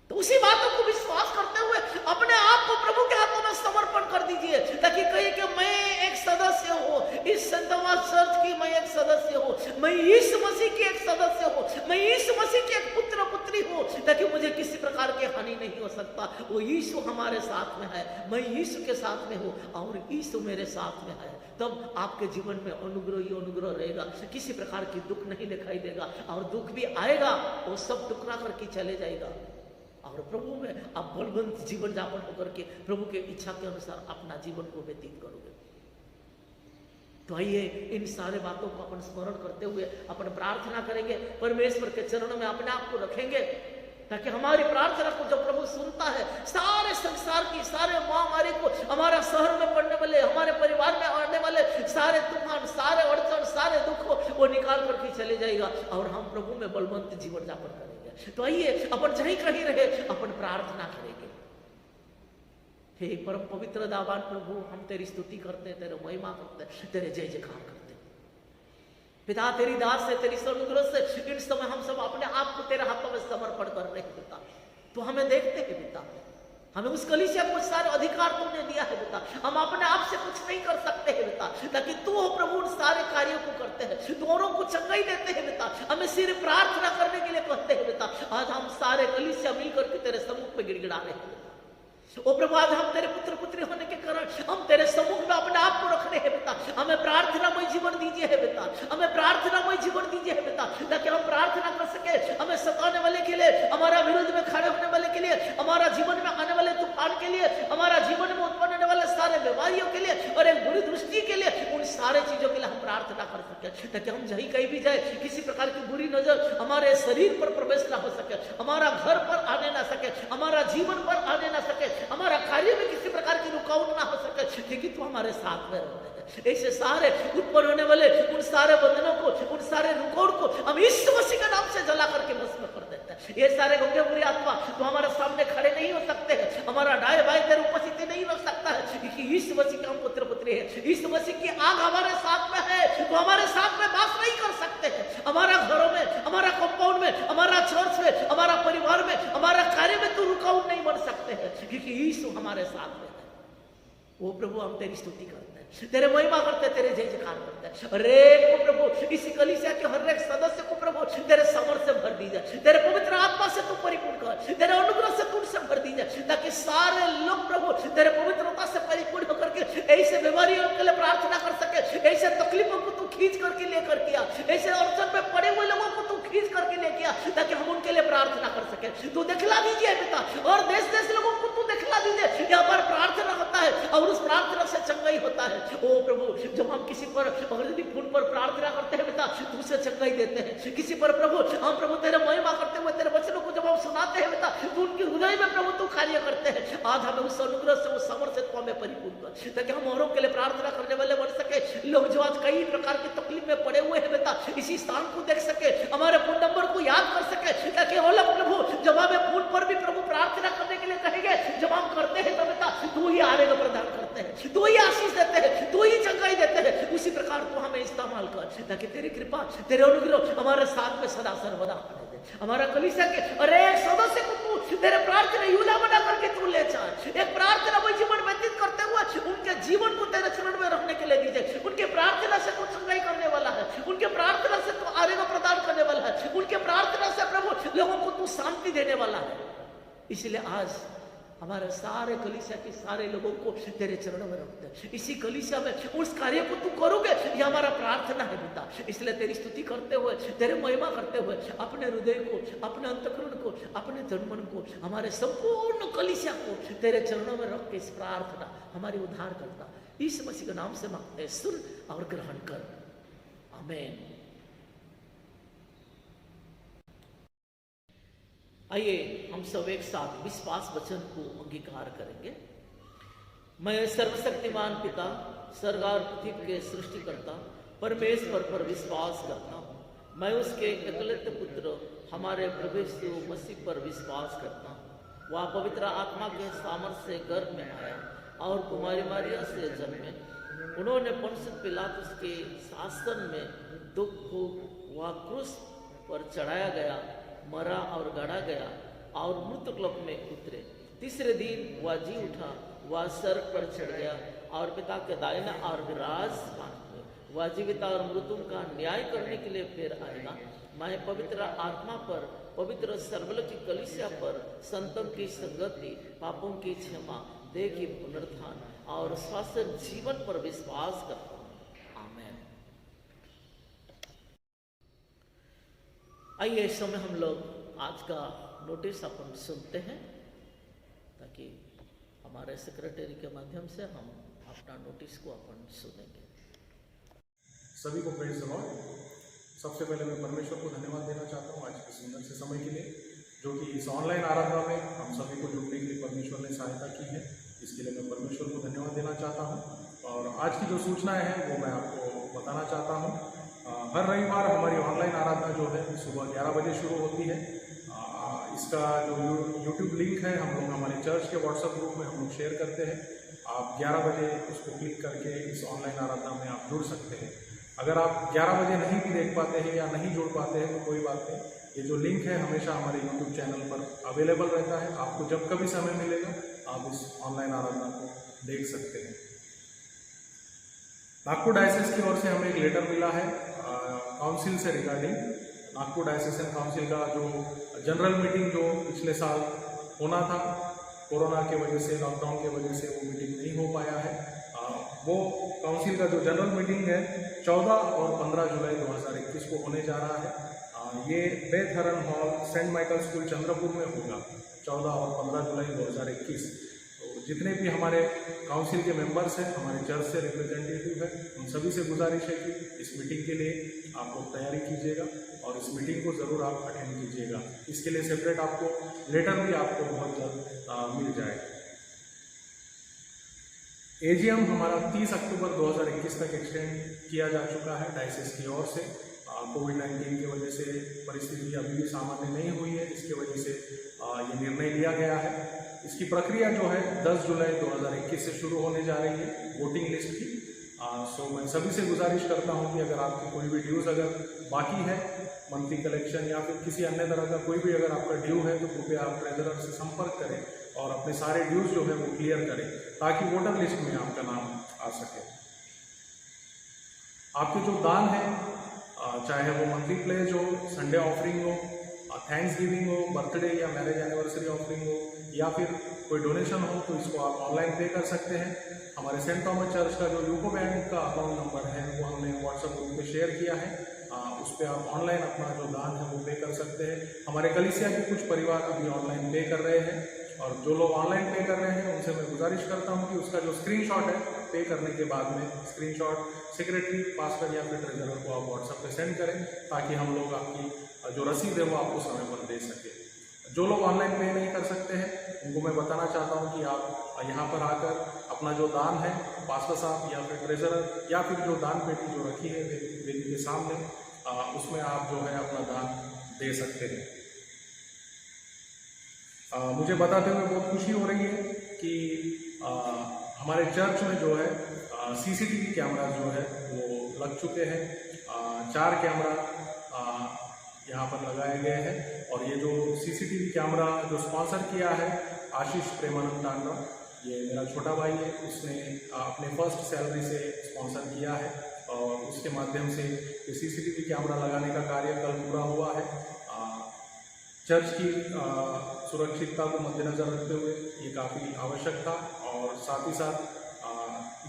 तो उसी बातों को विश्वास करते हुए अपने आप को प्रभु के हाथों में समर्पण कर दीजिए, ताकि कहे कि मैं एक सदस्य हूँ इस संतवा चर्च की, मैं एक सदस्य हूँ, मैं यीशु मसीह की एक सदस्य हूँ, मैं यीशु मसीह की एक पुत्र पुत्री हूँ, ताकि मुझे किसी प्रकार की हानि नहीं हो सकता। वो यीशु हमारे साथ में है, मैं यीशु के साथ में हूँ और यीशु मेरे साथ में है। तब आपके जीवन में अनुग्रह ही अनुग्रह रहेगा, किसी प्रकार की दुख नहीं दिखाई देगा, और दुख भी आएगा वो सब टुकड़ा करके चले जाएगा। और प्रभु में आप बलवंत जीवन यापन होकर के प्रभु के इच्छा के अनुसार अपना जीवन को व्यतीत करोगे। तो आइए इन सारे बातों को अपन स्मरण करते हुए अपन प्रार्थना करेंगे, परमेश्वर के चरणों में अपने आप को रखेंगे, ताकि हमारी प्रार्थना को जब प्रभु सुनता है, सारे संसार की सारे महामारी को, हमारा शहर में पड़ने वाले, हमारे परिवार में आने वाले सारे तूफान, सारे अड़चन, सारे दुख वो निकाल करके चले जाएगा, और हम प्रभु में बलवंत जीवन यापन करेंगे। तो आइए अपन जहीं कहीं रहे अपन प्रार्थना करेंगे। हे परम पवित्र दावान प्रभु, हम तेरी स्तुति करते हैं, तेरे महिमा करते हैं, तेरे जय जयकार करते हैं। पिता, तेरी दास से, तेरी अनुग्रह से इन समय हम सब अपने आप को तेरे हाथों में समर्पण कर रहे हैं पिता। तो हमें देखते हैं पिता, हमें उस कलीसिया को सारे अधिकार तूने दिया है पिता, हम अपने आप से कुछ नहीं कर सकते हैं पिता, ताकि तू हो प्रभु उन सारे कार्यों को करते हैं, तू औरों को चंगाई देते हैं पिता, हमें सिर्फ प्रार्थना करने के लिए कहते हैं पिता। आज हम सारे कलीसिया मिलकर के तेरे सम्मुख में गिड़गिड़ा रहे हैं। ओ प्रभु, आज हम तेरे पुत्र पुत्री होने के कारण हम तेरे सम्मुख में अपने आप को रख रहे हैं पिता। हमें प्रार्थनामय जीवन दीजिए है पिता, हमें प्रार्थनामय जीवन दीजिए है पिता, ताकि हम प्रार्थना कर सके, हमें सताने वाले के लिए, हमारा विरोध में खड़े होने वाले के लिए, हमारा जीवन में आने वाले तूफान के लिए, हमारा जीवन में उत्पन्न होने वाले सारे बीमारियों के लिए और एक बुरी दृष्टि के लिए, उन सारे चीजों के लिए हम प्रार्थना कर सके, ताकि हम जहीं कहीं भी जाए किसी प्रकार की बुरी नजर हमारे शरीर पर प्रवेश ना हो सके, हमारा घर पर आने ना सके, हमारा जीवन पर आने ना सके, हमारा कार्य में किसी प्रकार की रुकावट ना हो सके, क्योंकि तू हमारे साथ में रहते हैं। ऐसे सारे उत्पन्न होने वाले उन सारे बंधनों को, उन सारे रुकावट को हम यीशु मसीह के नाम से जला करके भस्म कर देते हैं। ये सारे गंदे बुरी आत्मा तो हमारे सामने खड़े नहीं हो सकते हैं, हमारा दाएं बाएं तेरे उपस्थिति नहीं रख सकता है, क्योंकि यीशु मसीह के हम पुत्र पुत्री है। यीशु मसीह की आग हमारे साथ में है, तो हमारे साथ में बात नहीं कर सकते हैं। हमारा घरों में, हमारा कंपाउंड में, हमारा चर्च में, हमारा परिवार में, हमारा कार्य में तो रुकावट नहीं बन सकते हैं, क्योंकि यीशु हमारे साथ में है। वो प्रभु हम तेरी स्तुति करते हैं, तेरे महिमा करते हैं, तेरे जय जयकार करते हैं। हर को प्रभु, इसी कलीसिया के हर एक सदस्य को प्रभु तेरे समर से भर दी जाए, तेरे पवित्र आत्मा से तू परिपूर्ण कर, तेरे अनुग्रह से तुझसे भर दी जाए, ताकि सारे लोग प्रभु तेरे पवित्रता से परिपूर्ण होकर के ऐसे बीमारियों के लिए प्रार्थना कर सके, ऐसे तकलीफों को तू खींच करके लेकर किया, ऐसे अड़चन में पड़े हुए लोगों को तू खींच करके ले किया, ताकि हम उनके लिए प्रार्थना कर सके। तू दिखला दीजिए पिता, और देश देश लोगों को तू दिखला दीजिए। यहाँ पर प्रार्थना होता है और उस प्रार्थना से चंगाई होता है। ओ प्रभु, जब हम किसी पर फोन पर प्रार्थना करते हैं पिता, तू उसे चंगाई देते हैं। किसी पर प्रभु हम प्रभु तेरे महिमा करते हुए तेरे वचनों को जब हम सुनाते हैं पिता, तू उनके हृदय में प्रभु तू कार्य करते हैं। आज हमें उस अनुग्रह से, उस सामर्थ्य को हमें परिपूर्ण कर, ताकि हम औरों के लिए प्रार्थना करने वाले बन सके। लोग जो आज कई प्रकार की तकलीफ में पड़े हुए हैं बेटा, इसी स्थान को देख सके, हमारे फोन नंबर को याद कर सके, ताकि वो लोग प्रभु जब हमें फोन पर भी प्रभु प्रार्थना करने के लिए कहेंगे, जब हम करते हैं तो बेटा तू ही आरोग्य प्रदान करते हैं, तू ही आशीष देते हैं, तू ही चंगाई देते हैं। उसी प्रकार तू हमें इस्तेमाल कर, ताकि तेरी कृपा, तेरे अनुग्रह हमारे साथ में सदा सर्वदा बने दे। हमारा कलीसिया के और एक सदस्य को तू तेरे प्रार्थना यूला बना करके तू ले जा, एक प्रार्थना वही जीवन व्यतीत करते हुए उनके जीवन को तेरे चरण में रखने के लिए दीजिए। उनके प्रार्थना से तू चंगाई करने वाला है, उनके प्रार्थना से तू आरोग्य प्रदान करने वाला है, उनके प्रार्थना से प्रभु लोगों को तू शांति देने वाला है। इसलिए आज हमारे सारे कलीसिया के सारे लोगों को तेरे चरणों में रखते हैं। इसी कलीसिया में उस कार्य को तू करोगे, ये हमारा प्रार्थना है पिता। इसलिए तेरी स्तुति करते हुए, तेरे महिमा करते हुए, अपने हृदय को, अपने अंतःकरण को, अपने तन मन को, हमारे संपूर्ण कलीसिया को तेरे चरणों में रख के इस प्रार्थना हमारी उद्धार करता यीशु मसीह के नाम से मांगते हैं, सुन और ग्रहण कर, आमीन। आइए हम सब एक साथ विश्वास वचन को अंगीकार करेंगे। मैं सर्वशक्तिमान पिता, स्वर्ग और पृथ्वी के सृष्टिकर्ता परमेश्वर पर विश्वास करता हूँ। मैं उसके एकलौते पुत्र हमारे प्रभु यीशु मसीह पर विश्वास करता हूँ। वह पवित्र आत्मा के सामर्थ्य से गर्भ में आया और कुमारी मारिया से जन्मे। उन्होंने पंडित पिलातुस के शासन में दुख को वह क्रूस पर चढ़ाया गया, मरा और गढ़ा गया और मृत्यु लोक में उतरे। तीसरे दिन वह जी उठा, वह स्वर्ग पर चढ़ गया और पिता के दाहिने और विराजमान हुए। वह जीवित और मृत्यु का न्याय करने के लिए फिर आएगा। मैं पवित्र आत्मा पर, पवित्र सर्वलोकी कलीसिया पर, संतों की संगति, पापों की क्षमा, देह की पुनरुत्थान और शाश्वत जीवन पर विश्वास करता हूँ, आमीन। आइए इस समय हम लोग आज का नोटिस अपन सुनते हैं, ताकि हमारे सेक्रेटरी के माध्यम से हम अपना नोटिस को अपन सुनेंगे। सभी को प्रेज द लॉर्ड। सबसे पहले मैं परमेश्वर को धन्यवाद देना चाहता हूँ आज के सुंदर से समय के लिए, जो कि इस ऑनलाइन आराधना में हम सभी को जुड़ने के लिए परमेश्वर ने सहायता की है। इसके लिए मैं परमेश्वर को धन्यवाद देना चाहता हूँ। और आज की जो सूचनाएं हैं वो मैं आपको बताना चाहता हूँ। हर रविवार हमारी ऑनलाइन आराधना जो है सुबह 11 बजे शुरू होती है। इसका जो यूट्यूब लिंक है हम लोग हमारे चर्च के व्हाट्सएप ग्रुप में हम लोग शेयर करते हैं। आप 11 बजे उसको क्लिक करके इस ऑनलाइन आराधना में आप जुड़ सकते हैं। अगर आप 11 बजे नहीं भी देख पाते हैं या नहीं जुड़ पाते हैं तो कोई बात नहीं, ये जो लिंक है हमेशा हमारे यूट्यूब चैनल पर अवेलेबल रहता है। आपको जब कभी समय मिलेगा आप इस ऑनलाइन आराधना को देख सकते हैं। नागपुर डायसिस की ओर से हमें एक लेटर मिला है काउंसिल से रिगार्डिंग नागपुर डायसिसन काउंसिल का जो जनरल मीटिंग जो पिछले साल होना था, कोरोना के वजह से, लॉकडाउन के वजह से वो मीटिंग नहीं हो पाया है। वो काउंसिल का जो जनरल मीटिंग है 14 और 15 जुलाई 2021 को होने जा रहा है। ये Beth Haran hall, saint Michael school Chandrapur में होगा 14 और 15 जुलाई 2021। तो जितने भी हमारे काउंसिल के मेंबर्स हैं, हमारे चर्च से रिप्रेजेंटेटिव है, उन सभी से गुजारिश है कि इस मीटिंग के लिए आप लोग तैयारी कीजिएगा और इस मीटिंग को ज़रूर आप अटेंड कीजिएगा। इसके लिए सेपरेट आपको लेटर भी आपको बहुत जल्द मिल जाएगा। एजीएम हमारा 30 अक्टूबर 2021 तक एक्सटेंड किया जा चुका है डायसिस की ओर से। कोविड-19 की वजह से परिस्थिति अभी भी सामान्य नहीं हुई है, इसकी वजह से ये निर्णय लिया गया है। इसकी प्रक्रिया जो है 10 जुलाई 2021 से शुरू होने जा रही है वोटिंग लिस्ट की। सो मैं सभी से गुजारिश करता हूं कि अगर आपकी कोई भी ड्यूज़ अगर बाकी है, मंथली कलेक्शन या फिर किसी अन्य तरह का कोई भी अगर आपका ड्यू है, तो कृपया आप ट्रेजरर से संपर्क करें और अपने सारे ड्यूज़ जो है वो क्लियर करें ताकि वोटर लिस्ट में आपका नाम आ सके। आपके जो दान है, चाहे वो मंथली प्लेज हो, संडे ऑफरिंग हो, थैंक्स गिविंग हो, बर्थडे या मैरिज एनिवर्सरी ऑफरिंग हो या फिर कोई डोनेशन हो तो इसको आप ऑनलाइन पे कर सकते हैं। हमारे सेंट थॉमस चर्च का जो यूको बैंक का अकाउंट नंबर है वो हमने व्हाट्सएप ग्रुप पे शेयर किया है, उस पर आप ऑनलाइन अपना जो दान है वो पे कर सकते हैं। हमारे कलीसिया के कुछ परिवार अभी ऑनलाइन पे कर रहे हैं, और जो लोग ऑनलाइन पे कर रहे हैं उनसे मैं गुजारिश करता हूं कि उसका जो स्क्रीनशॉट है पे करने के बाद में स्क्रीनशॉट सेक्रेटरी, पास्टर या फिर ट्रेजरर को आप व्हाट्सएप पे सेंड करें, ताकि हम लोग आपकी जो रसीद है वो आपको समय पर दे सके। जो लोग ऑनलाइन पे नहीं कर सकते हैं उनको मैं बताना चाहता हूं कि आप यहाँ पर आकर अपना जो दान है पास्टर साहब या फिर ट्रेजरर या फिर जो दान पेटी जो रखी है वेदी के सामने, उसमें आप जो है अपना दान दे सकते हैं। मुझे बताते हुए बहुत खुशी हो रही है कि हमारे चर्च में जो है सीसीटीवी कैमरा जो है वो लग चुके हैं। 4 कैमरा यहाँ पर लगाए गए हैं, और ये जो सीसीटीवी कैमरा जो स्पॉन्सर किया है आशीष प्रेमानंद तांडा, ये मेरा छोटा भाई है, उसने अपने फर्स्ट सैलरी से स्पॉन्सर किया है, और उसके माध्यम से ये सीसीटीवी कैमरा लगाने का कार्य कल पूरा हुआ है। चर्च की सुरक्षितता को मद्देनजर रखते हुए ये काफ़ी आवश्यक था, और साथ ही साथ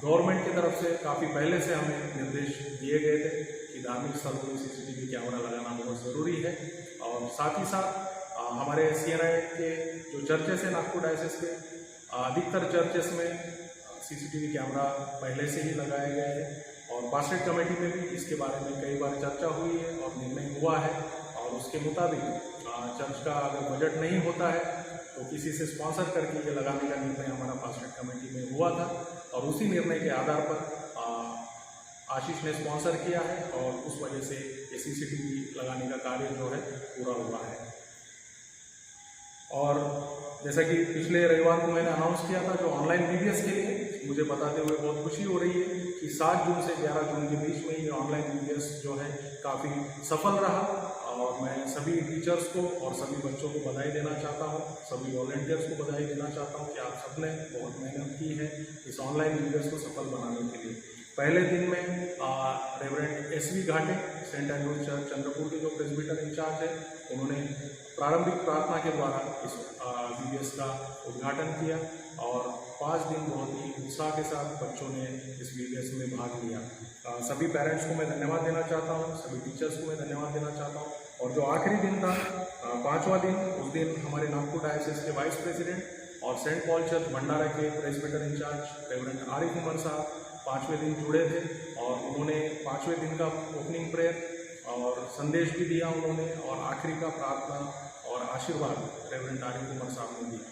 गवर्नमेंट की तरफ से काफ़ी पहले से हमें निर्देश दिए गए थे कि धार्मिक स्थलों में सीसीटीवी कैमरा लगाना बहुत ज़रूरी है। और साथ ही साथ हमारे CNI के जो चर्चेस हैं नागपुर डायसिस के अधिकतर चर्चेस में सीसीटीवी कैमरा पहले से ही लगाए गए हैं, और पास्टरेट कमेटी में भी इसके बारे में कई बार चर्चा हुई है और निर्णय हुआ है, और उसके मुताबिक चर्च का अगर बजट नहीं होता है तो किसी से स्पॉन्सर करके ये लगाने का निर्णय हमारा पास्टरेट कमेटी में हुआ था, और उसी निर्णय के आधार पर आशीष ने स्पॉन्सर किया है, और उस वजह से ये सीसीटीवी लगाने का कार्य जो है पूरा हुआ है। और जैसा कि पिछले रविवार को मैंने अनाउंस किया था जो ऑनलाइन VBS के लिए, मुझे बताते हुए बहुत खुशी हो रही है कि 7 जून से 11 जून के बीच में ये ऑनलाइन VBS जो है काफ़ी सफल रहा, और मैं सभी टीचर्स को और सभी बच्चों को बधाई देना चाहता हूँ, सभी वॉलंटियर्स को बधाई देना चाहता हूँ कि आप सबने बहुत मेहनत की है इस ऑनलाइन VBS को सफल बनाने के लिए। पहले दिन में रेवरेंड SV घाटे सेंट एंड्रूज चर्च चंद्रपुर के जो प्रेस्बिटर इंचार्ज है, उन्होंने प्रारंभिक प्रार्थना के द्वारा इस VBS का उद्घाटन किया, और 5 दिन बहुत ही उत्साह के साथ बच्चों ने इस VBS में भाग लिया। सभी पेरेंट्स को मैं धन्यवाद देना चाहता हूँ, सभी टीचर्स को मैं धन्यवाद देना चाहता हूँ। और जो आखिरी दिन था 5वां दिन, उस दिन हमारे नागपुर डायसिस के वाइस प्रेसिडेंट और सेंट पॉल चर्च भंडारा के presbyter incharge reverend Arif Umar साहब 5वें दिन जुड़े थे, और उन्होंने 5वें दिन का ओपनिंग प्रेयर और संदेश भी दिया उन्होंने, और आखिरी का प्रार्थना और आशीर्वाद रेवरेंड आरिफ उमर साहब ने दिया।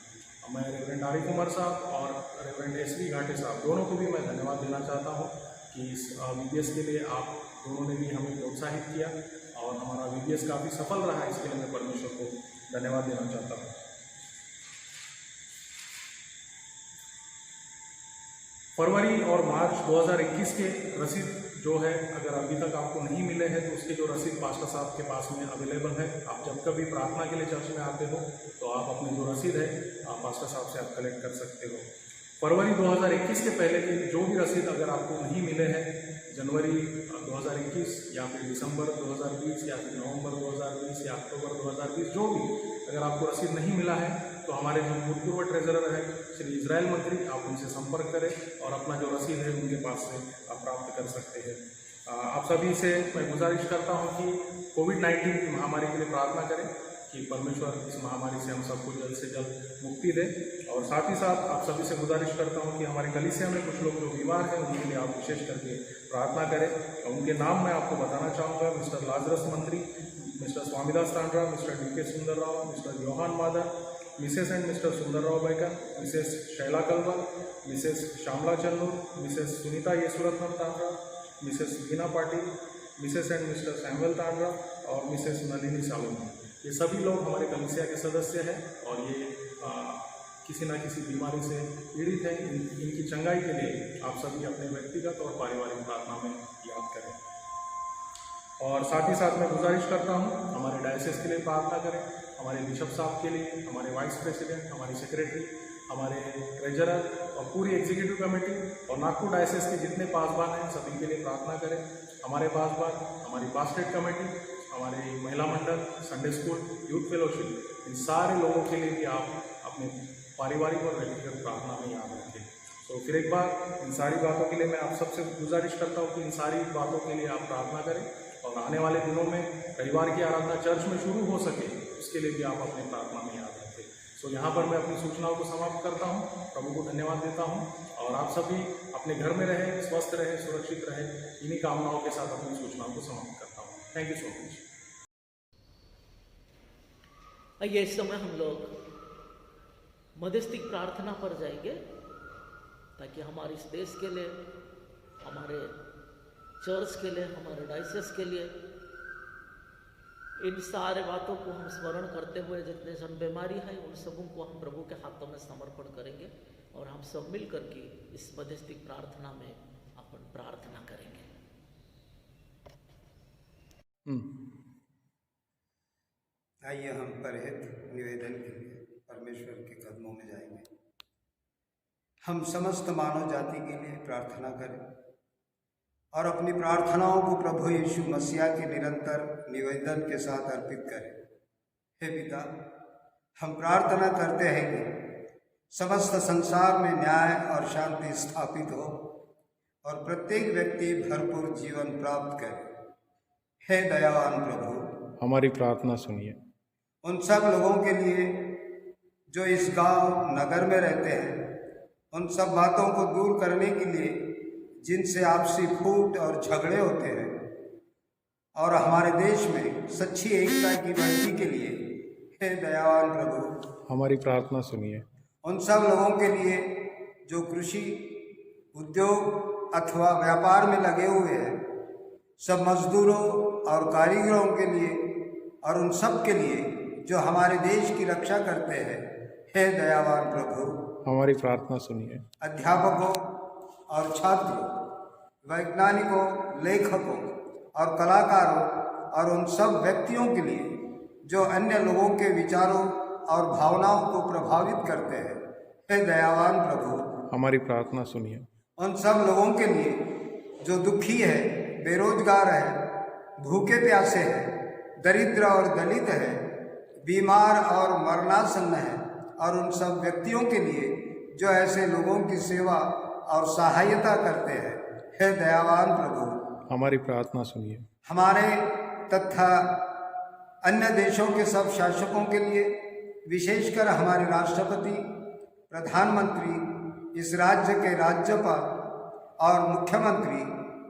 मैं रेवरेंड आरिफ उमर साहब और रेवरेंड SV घाटे साहब दोनों को भी मैं धन्यवाद देना चाहता हूँ कि इस VBS के लिए आप दोनों ने भी हमें प्रोत्साहित किया, और हमारा VBS काफ़ी सफल रहा, इसके लिए मैं परमेश्वर को धन्यवाद देना चाहता हूँ। फरवरी और मार्च 2021 के रसीद जो है अगर अभी तक आपको नहीं मिले हैं तो उसके जो रसीद पास्टर साहब के पास में अवेलेबल है। आप जब कभी प्रार्थना के लिए चर्च में आते हो तो आप अपनी जो रसीद है पास्टर साहब से आप कलेक्ट कर सकते हो। फरवरी 2021 के पहले की जो भी रसीद अगर आपको नहीं मिले हैं, जनवरी 2021 या फिर दिसंबर 2020 या फिर नवंबर 2020 या अक्टूबर 2020 जो भी अगर आपको रसीद नहीं मिला है तो हमारे जो भूतपूर्व ट्रेजरर है श्री इजराइल मंत्री, आप उनसे संपर्क करें और अपना जो रसीद है उनके पास से आप प्राप्त कर सकते हैं। आप सभी से मैं गुजारिश करता हूं कि कोविड-19 की महामारी के लिए प्रार्थना करें कि परमेश्वर इस महामारी से हम सबको जल्द से जल्द मुक्ति दे। और साथ ही साथ आप सभी से गुजारिश करता हूं कि हमारे कलीसिया में कुछ लोग जो बीमार हैं उनके लिए आप विशेष करके प्रार्थना करें। उनके नाम मैं आपको बताना चाहूँगा, Mr Lazarus Mantri, Mr Swamidas Tandra, Mr DK Sundararao, Mr Yohan Madar, Mrs and Mr Sundararao Baker, Mrs Shaila Kalwal, Mrs Shyamala Channur, Mrs Sunita Yesuratnam Tandra, Mrs Veena Patil, Mrs and Mr Samuel Tandra और मिसेस नलिनी सालोनी। ये सभी लोग हमारे कलीसिया के सदस्य हैं और ये किसी न किसी बीमारी से पीड़ित हैं। इनकी चंगाई के लिए आप सभी अपने व्यक्तिगत और पारिवारिक प्रार्थना में याद करें। और साथ ही साथ मैं गुजारिश करता हूं हमारे डायसिस के लिए प्रार्थना करें, हमारे बिशप साहब के लिए, हमारे वाइस प्रेसिडेंट, हमारे सेक्रेटरी, हमारे ट्रेजरर और पूरी एग्जीक्यूटिव कमेटी और नागपुर डायसिस के जितने पासबान हैं सभी के लिए प्रार्थना करें। हमारे पासबान, हमारी पास्टेट कमेटी, हमारे महिला मंडल, संडे स्कूल, यूथ फेलोशिप, इन सारे लोगों के लिए भी आप अपने पारिवारिक और व्यक्तिगत प्रार्थना में याद रखें। तो फिर एक बार इन सारी बातों के लिए मैं आप सबसे गुजारिश करता हूँ कि इन सारी बातों के लिए आप प्रार्थना करें और आने वाले दिनों में रविवार की आराधना चर्च में शुरू हो सके उसके लिए भी आप अपनी प्रार्थना में याद रखें। तो यहाँ पर मैं अपनी सूचनाओं को समाप्त करता हूँ, प्रभु को धन्यवाद देता हूँ और आप सभी अपने घर में रहे, स्वस्थ रहे, सुरक्षित रहे, इन्हीं कामनाओं के साथ अपनी सूचनाओं को समाप्त करता हूँ। Thank you so much. आइए इस समय हम लोग मध्यस्थिक प्रार्थना पर जाएंगे ताकि हमारे इस देश के लिए, हमारे चर्च के लिए, हमारे डायसेस के लिए इन सारे बातों को हम स्मरण करते हुए जितने जन बीमारी है उन सबों को हम प्रभु के हाथों में समर्पण करेंगे और हम सब मिल करके इस मध्यस्थिक प्रार्थना में अपन प्रार्थना करेंगे। आइए हम परहित निवेदन के लिए परमेश्वर के कदमों में जाएंगे। हम समस्त मानव जाति के लिए प्रार्थना करें और अपनी प्रार्थनाओं को प्रभु यीशु मसीह के निरंतर निवेदन के साथ अर्पित करें। हे पिता, हम प्रार्थना करते हैं कि समस्त संसार में न्याय और शांति स्थापित हो और प्रत्येक व्यक्ति भरपूर जीवन प्राप्त करे। हे दयावान प्रभु, हमारी प्रार्थना सुनिए। उन सब लोगों के लिए जो इस गांव नगर में रहते हैं, उन सब बातों को दूर करने के लिए जिनसे आपसी फूट और झगड़े होते हैं और हमारे देश में सच्ची एकता की बढ़ती के लिए, हे दयावान प्रभु, हमारी प्रार्थना सुनिए। उन सब लोगों के लिए जो कृषि, उद्योग अथवा व्यापार में लगे हुए हैं, सब मजदूरों और कारीगरों के लिए और उन सब के लिए जो हमारे देश की रक्षा करते हैं, हे दयावान प्रभु, हमारी प्रार्थना सुनिए। अध्यापकों और छात्रों, वैज्ञानिकों, लेखकों और कलाकारों और उन सब व्यक्तियों के लिए जो अन्य लोगों के विचारों और भावनाओं को प्रभावित करते हैं, हे दयावान प्रभु, हमारी प्रार्थना सुनिए। उन सब लोगों के लिए जो दुखी है, बेरोजगार है, भूखे प्यासे है, दरिद्र और दलित है, बीमार और मरणासन्न है और उन सब व्यक्तियों के लिए जो ऐसे लोगों की सेवा और सहायता करते हैं, हे दयावान प्रभु, हमारी प्रार्थना सुनिए। हमारे तथा अन्य देशों के सब शासकों के लिए, विशेषकर हमारे राष्ट्रपति, प्रधानमंत्री, इस राज्य के राज्यपाल और मुख्यमंत्री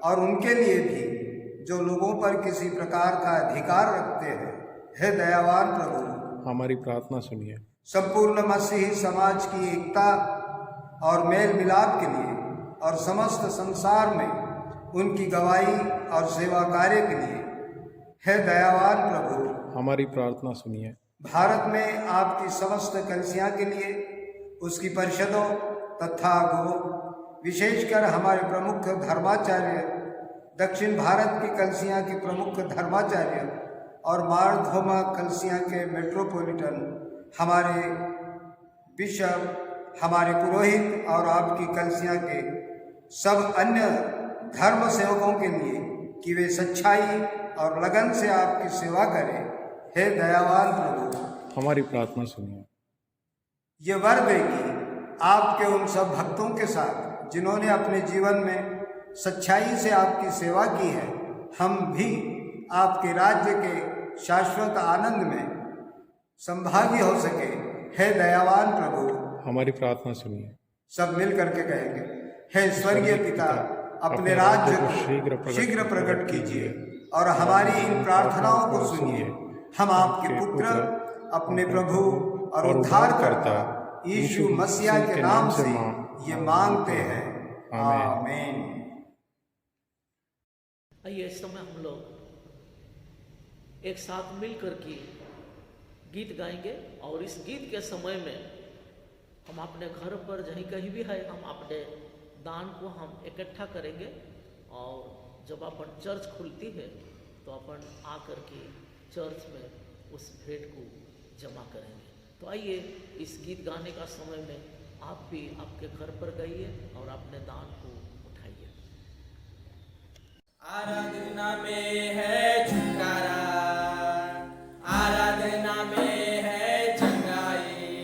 और उनके लिए भी जो लोगों पर किसी प्रकार का अधिकार रखते हैं, हे दयावान प्रभु, हमारी प्रार्थना सुनिए। संपूर्ण मसीही समाज की एकता और मेल मिलाप के लिए और समस्त संसार में उनकी गवाही और सेवा कार्य के लिए, हे दयावान प्रभु, हमारी प्रार्थना सुनिए। भारत में आपकी समस्त कलिसियां के लिए, उसकी परिषदों तथा विशेषकर हमारे प्रमुख धर्माचार्य, दक्षिण भारत की कलिसियां के प्रमुख धर्माचार्य और मारधोमा कलिसियां के मेट्रोपॉलिटन, हमारे बिशप, हमारे पुरोहित और आपकी कलिसियां के सब अन्य धर्म सेवकों के लिए कि वे सच्चाई और लगन से आपकी सेवा करें, हे दयावान प्रभु, हमारी प्रार्थना सुनिए। ये वर देगी आपके उन सब भक्तों के साथ जिन्होंने अपने जीवन में सच्चाई से आपकी सेवा की है, हम भी आपके राज्य के शाश्वत आनंद में संभागी हो सके, हे दयावान प्रभु, हमारी प्रार्थना सुनिए। सब मिल करके कहेंगे, हे स्वर्गीय पिता, अपने राज्य को शीघ्र प्रकट कीजिए और हमारी इन प्रार्थनाओं को सुनिए। हम आपके पुत्र, अपने प्रभु और उद्धारकर्ता यीशु मसीह के नाम से ये मांगते हैं, आमीन। आइए इस समय हम लोग एक साथ मिलकर के गीत गाएंगे और इस गीत के समय में हम अपने घर पर जहीं कहीं भी है, हम अपने दान को हम इकट्ठा करेंगे और जब अपन चर्च खुलती है तो अपन आकर के चर्च में उस भेंट को जमा करेंगे। तो आइए इस गीत गाने का समय में आप भी आपके घर पर गाइए और अपने दान को उठाइए। आराधना में है छुटकारा, आराधना में है चंगाई,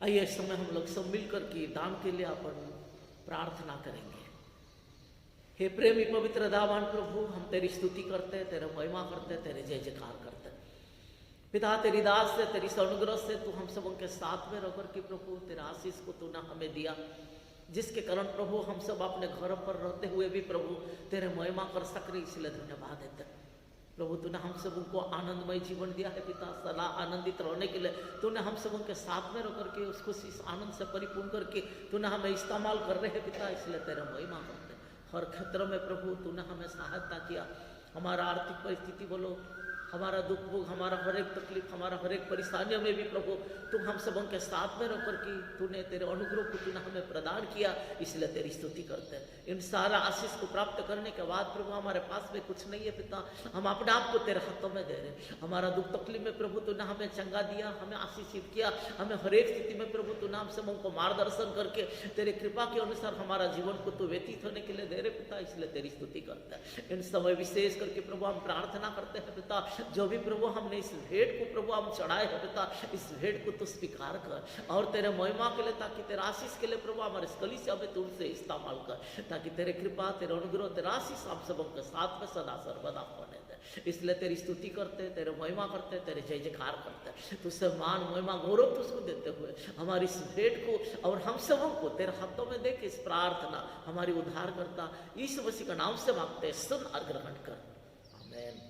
आइए इस समय हम लोग सब मिलकर के दान के लिए अपन प्रार्थना करेंगे। हे प्रेमी पवित्र दावान प्रभु, हम तेरी स्तुति करते, तेरा महिमा करते, तेरे जय जयकार करते। पिता, तेरी दास से, तेरी अनुग्रह से तू हम सबों के साथ में रहकर के प्रभु तेरा आशीष को तूने हमें दिया, जिसके कारण प्रभु हम सब अपने घर पर रहते हुए भी प्रभु तेरे महिमा कर सक रहे, इसलिए धन्यवाद देते। प्रभु तूने हम सबों को आनंदमय जीवन दिया है पिता, सदा आनंदित रहने के लिए तूने हम सबों के साथ में रह करके उसको इस आनंद से परिपूर्ण करके तूने हमें इस्तेमाल कर रहे हैं पिता, इसलिए तेरा महिमा करते। हर क्षेत्र में प्रभु तूने हमें सहायता किया, हमारा आर्थिक परिस्थिति बोलो, हमारा दुख भोग, हमारा हर एक तकलीफ, हमारा हर एक परेशानियों में भी प्रभु तुम हम सबों के साथ में रहकर के तूने तेरे अनुग्रह को तूने हमें प्रदान किया, इसलिए तेरी स्तुति करते हैं। इन सारा आशीष को प्राप्त करने के बाद प्रभु हमारे पास में कुछ नहीं है पिता, हम अपने आप को तेरे हाथों में दे रहे। हमारा दुख तकलीफ में प्रभु तूने हमें चंगा दिया, हमें आशीषित किया, हमें हर एक स्थिति में प्रभु तूने हम सबों को मार्गदर्शन करके तेरे कृपा के अनुसार हमारा जीवन को तू व्यतीत होने के लिए दे रहे पिता, इसलिए तेरी स्तुति करता है। इन समय विशेष करके प्रभु हम प्रार्थना करते हैं पिता, जो भी प्रभु हमने इस भेंट को प्रभु हम चढ़ाए हैं पिता, इस भेंट को तू स्वीकार कर और तेरे महिमा के लिए, ताकि तेरा आशीष के लिए प्रभु हमारे स्कली से हमें तुझसे इस्तेमाल कर, ताकि तेरे कृपा, तेरे अनुग्रह, तेरा आशीष हम सबों के साथ में सदा सर्वदा होने दे। इसलिए तेरी स्तुति करते, तेरे महिमा करते, तेरे जय जयकार करते, तुझसे मान महिमा गौरव तुझको देते हुए हमारी इस भेंट को और हम सबों को तेरे हाथों में दे के इस प्रार्थना हमारी उद्धार करता यीशु मसीह का नाम से मांगते, सुन और ग्रहण कर, आमीन।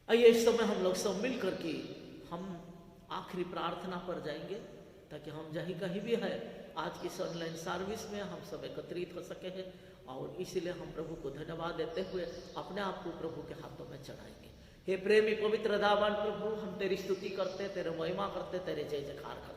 आइए इस समय हम लोग सब मिल करके हम आखिरी प्रार्थना पर जाएंगे, ताकि हम जहीं कहीं भी है आज की इस ऑनलाइन सर्विस में हम सब एकत्रित हो सके हैं, और इसीलिए हम प्रभु को धन्यवाद देते हुए अपने आप को प्रभु के हाथों में चढ़ाएंगे। हे प्रेमी पवित्र दावान प्रभु, हम तेरी स्तुति करते, तेरे महिमा करते, तेरे जय जयकार करते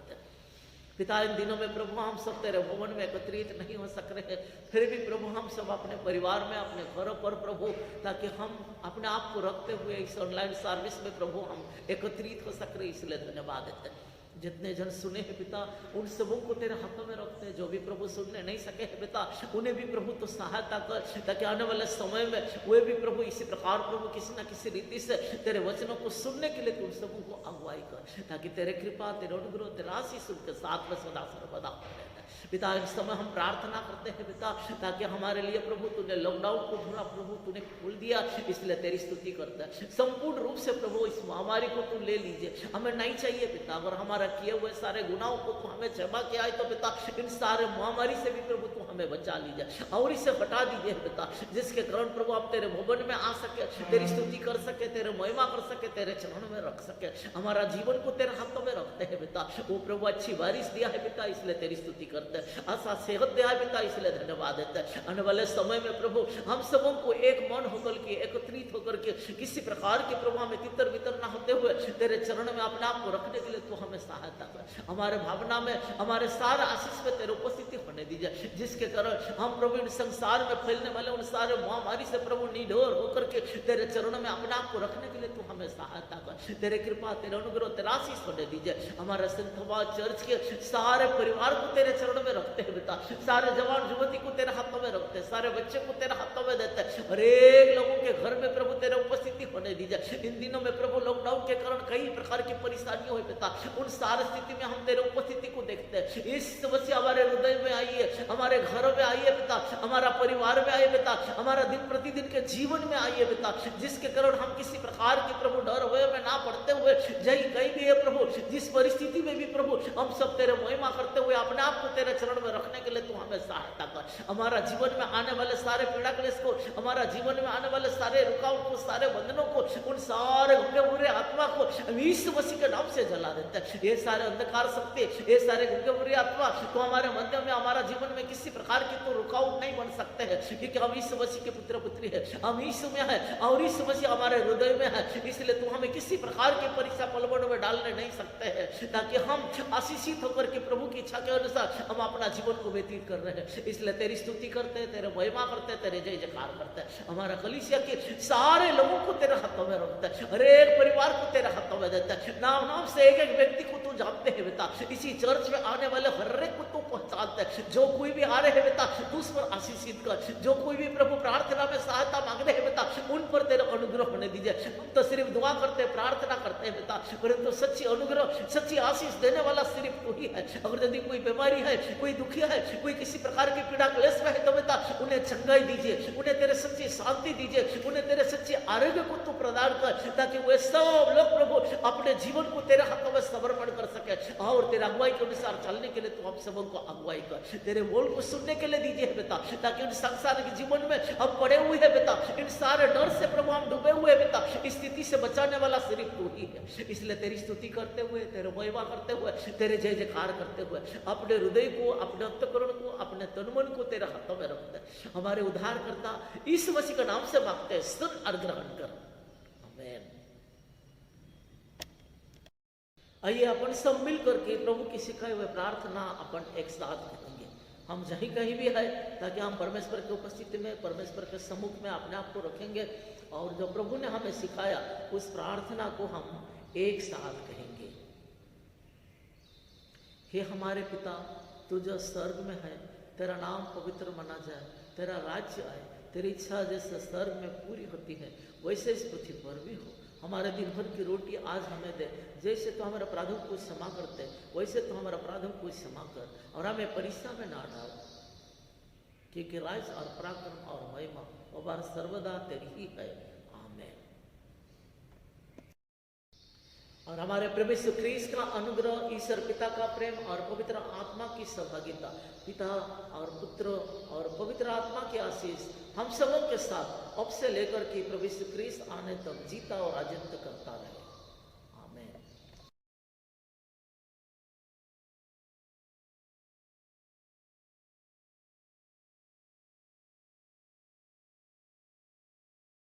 पिता। इन दिनों में प्रभु हम सब तेरे भवन में एकत्रित नहीं हो सक रहे, फिर भी प्रभु हम सब अपने परिवार में, अपने घरों पर प्रभु, ताकि हम अपने आप को रखते हुए इस ऑनलाइन सर्विस में प्रभु हम एकत्रित हो सक रहे, इसलिए धन्यवाद देते हैं। जितने जन सुने हैं पिता, उन सबों को तेरे हाथों में रखते हैं। जो भी प्रभु सुनने नहीं सके हैं पिता, उन्हें भी प्रभु तो सहायता कर, ताकि आने वाले समय में वे भी प्रभु इसी प्रकार प्रभु किसी न किसी रीति से तेरे वचनों को सुनने के लिए उन सबों को अगुवाई कर, ताकि तेरे कृपा, तेरे अनुग्रह, तेरा आशीष उनके साथ में सदा सर्वदा बने। पिता इस समय हम प्रार्थना करते हैं पिता, ताकि हमारे लिए प्रभु तूने लॉकडाउन को थोड़ा प्रभु तूने खोल दिया, इसलिए तेरी स्तुति करता है। संपूर्ण रूप से प्रभु इस महामारी को तू ले लीजिए, हमें नहीं चाहिए पिता, अगर हमारा किए हुए सारे गुनाहों को तू हमें क्षमा किया है तो पिता इन सारे महामारी से भी प्रभु तू हमें बचा लीजिए और इसे हटा दीजिए पिता, जिसके कारण प्रभु आप तेरे भवन में आ सके, तेरी स्तुति कर सके, तेरे महिमा कर सके, तेरे चरण में रख सके। हमारा जीवन को तेरे हाथों में रखते हैं पिता। वो प्रभु अच्छी बारिश दिया है पिता, इसलिए तेरी स्तुति करते हैं। आशा सेहत दिया है पिता, इसलिए धन्यवाद देते हैं। आने वाले समय में प्रभु हम सबों को एक मन होकर के, एकत्रित होकर के, किसी प्रकार के प्रभु हमें तितर बितर ना होते हुए तेरे चरण में अपने आप को रखने के लिए तू हमें सहायता कर। हमारे भावना में, हमारे सारे आशीष में तेरे उपस्थिति होने दीजिए, जिसके कारण हम प्रभु इन संसार में फैलने वाले उन सारे महामारी से प्रभु निडर होकर के तेरे चरणों में अपने आप को रखने के लिए तू हमें सहायता कर। तेरे कृपा, तेरे अनुग्रह, तेरा आशीष होने दीजिए। हमारे संतवा चर्च के सारे परिवार को तेरे चरणों में रखते हैं पिता, सारे जवान युवती को तेरे हाथों में रखते हैं, सारे बच्चे को तेरे हाथों में देते हैं। हर एक लोगों के घर में प्रभु तेरे उपस्थिति होने दीजिए। इन दिनों में प्रभु लॉकडाउन के कारण कई प्रकार की परेशानियां हुई पिता, उन सारी स्थिति में हम तेरे उपस्थिति को देखते हैं। इस समस्या हमारे हृदय में आई है, हमारे घरों में आई है पिता, हमारा परिवार में आई है पिता, हमारा दिन प्रतिदिन के जीवन में आई है पिता, जिसके कारण हम किसी प्रकार के प्रभु डर हुए में ना पड़ते हुए जहीं कहीं भी है प्रभु, जिस परिस्थिति में भी प्रभु हम सब तेरे महिमा करते हुए अपने आप को तेरे चरण में रखने के लिए तू हमें सहायता कर। हमारा जीवन में आने वाले सारे पीड़ा क्लेश को, हमारा जीवन में आने वाले सारे रुकावट को, सारे बंधनों को, उन सारे गंगे बुरे आत्मा को यीशु मसीह के नाम से जला देते हैं। ये सारे अंधकार शक्ति, ये सारे गंगे बुरे आत्मा तो हमारे मध्य में, हमारा जीवन में किसी प्रकार की तो रुकावट नहीं बन सकते हैं, क्योंकि हम यीशु मसीह के पुत्र पुत्री है, हम यीशु में है और यीशु मसीह हमारे हृदय में है। इसलिए तू हमें किसी प्रकार की परीक्षा पलवड़ में डालने नहीं सकते हैं, ताकि हम आशीषित होकर के प्रभु की इच्छा के अनुसार हम अपना जीवन को व्यतीत कर रहे हैं। इसलिए तेरी स्तुति करते हैं, तेरे महिमा करते हैं, तेरे जय जयकार करते हैं। हमारा कलीसिया के सारे लोगों को तेरे हाथों में रखते हैं, हर एक परिवार को तेरे हाथों में देता है। नाम नाम से एक एक व्यक्ति को तू जानते हैं बेटा, इसी चर्च में आने वाले हर एक को तू पहचानते है। जो कोई भी आ रहे हैं बेटा तू उस पर आशीषित कर, जो कोई भी प्रभु प्रार्थना में सहायता मांग रहे हैं बेटा उन ऊपर तेरा अनुग्रह होने दीजिए। हम तो सिर्फ दुआ करते हैं, प्रार्थना करते हैं पिता, परंतु सच्ची अनुग्रह, सच्ची आशीष देने वाला सिर्फ तू ही है। अगर यदि कोई बीमारी है, कोई दुखी है, कोई किसी प्रकार की पीड़ा क्लेश में है तो पिता उन्हें चंगाई दीजिए, उन्हें तेरे सच्ची शांति दीजिए, उन्हें तेरे सच्चे आरोग्य को तू प्रदान कर, ताकि वे सब लोग प्रभु अपने जीवन को तेरे हाथों में समर्पण कर सके और तेरे अगुवाई के अनुसार चलने के लिए तू हम सबको अगुवाई कर। तेरे बोल को सुनने के लिए दीजिए बेटा, ताकि इन सांसारिक जीवन में हम पड़े हुए हैं बेटा, इन सारे डर से प्रभु हम डूबे हुए बेटा, इस स्थिति से बचाने वाला सिर्फ तू ही है। इसलिए तेरी स्तुति करते हुए, तेरे महिमा करते हुए, तेरे जय जयकार करते हुए अपने हृदय को, अपने अंतःकरण को, अपने तन मन को तेरे हाथों में रखते हैं। हमारे उद्धारकर्ता यीशु मसीह के नाम से मांगते हैं, सुन और ग्रहण कर, आमीन। आइए अपन सब मिल करके प्रभु की सिखाए हुए प्रार्थना अपन एक साथ करेंगे। हम जहीं कहीं भी है, ताकि हम परमेश्वर की उपस्थिति में, परमेश्वर के सम्मुख में अपने आप को रखेंगे और जो प्रभु ने हमें सिखाया उस प्रार्थना को हम एक साथ कहेंगे। हे हमारे पिता, तू जो स्वर्ग में है, तेरा नाम पवित्र माना जाए, तेरा राज्य आए, तेरी इच्छा जैसे स्वर्ग में पूरी होती है वैसे इस पृथ्वी पर भी हो। हमारे दिन भर की रोटी आज हमें दे, जैसे तो हमारे अपराधों को क्षमा करते वैसे तो हमारे अपराधों को क्षमा कर, और हमें परीक्षा में ना डाल, क्योंकि राज्य और पराक्रम और महिमा और सर्वदा तेरी ही है, आमीन। और हमारे प्रभु यीशु ख्रीस्त का अनुग्रह, ईश्वर पिता का प्रेम और पवित्र आत्मा की सहभागिता, पिता और पुत्र और पवित्र आत्मा की आशीष हम सबों के साथ अब से लेकर के प्रभु यीशु ख्रीस्त आने तक जीता और राजत्व करता रहे।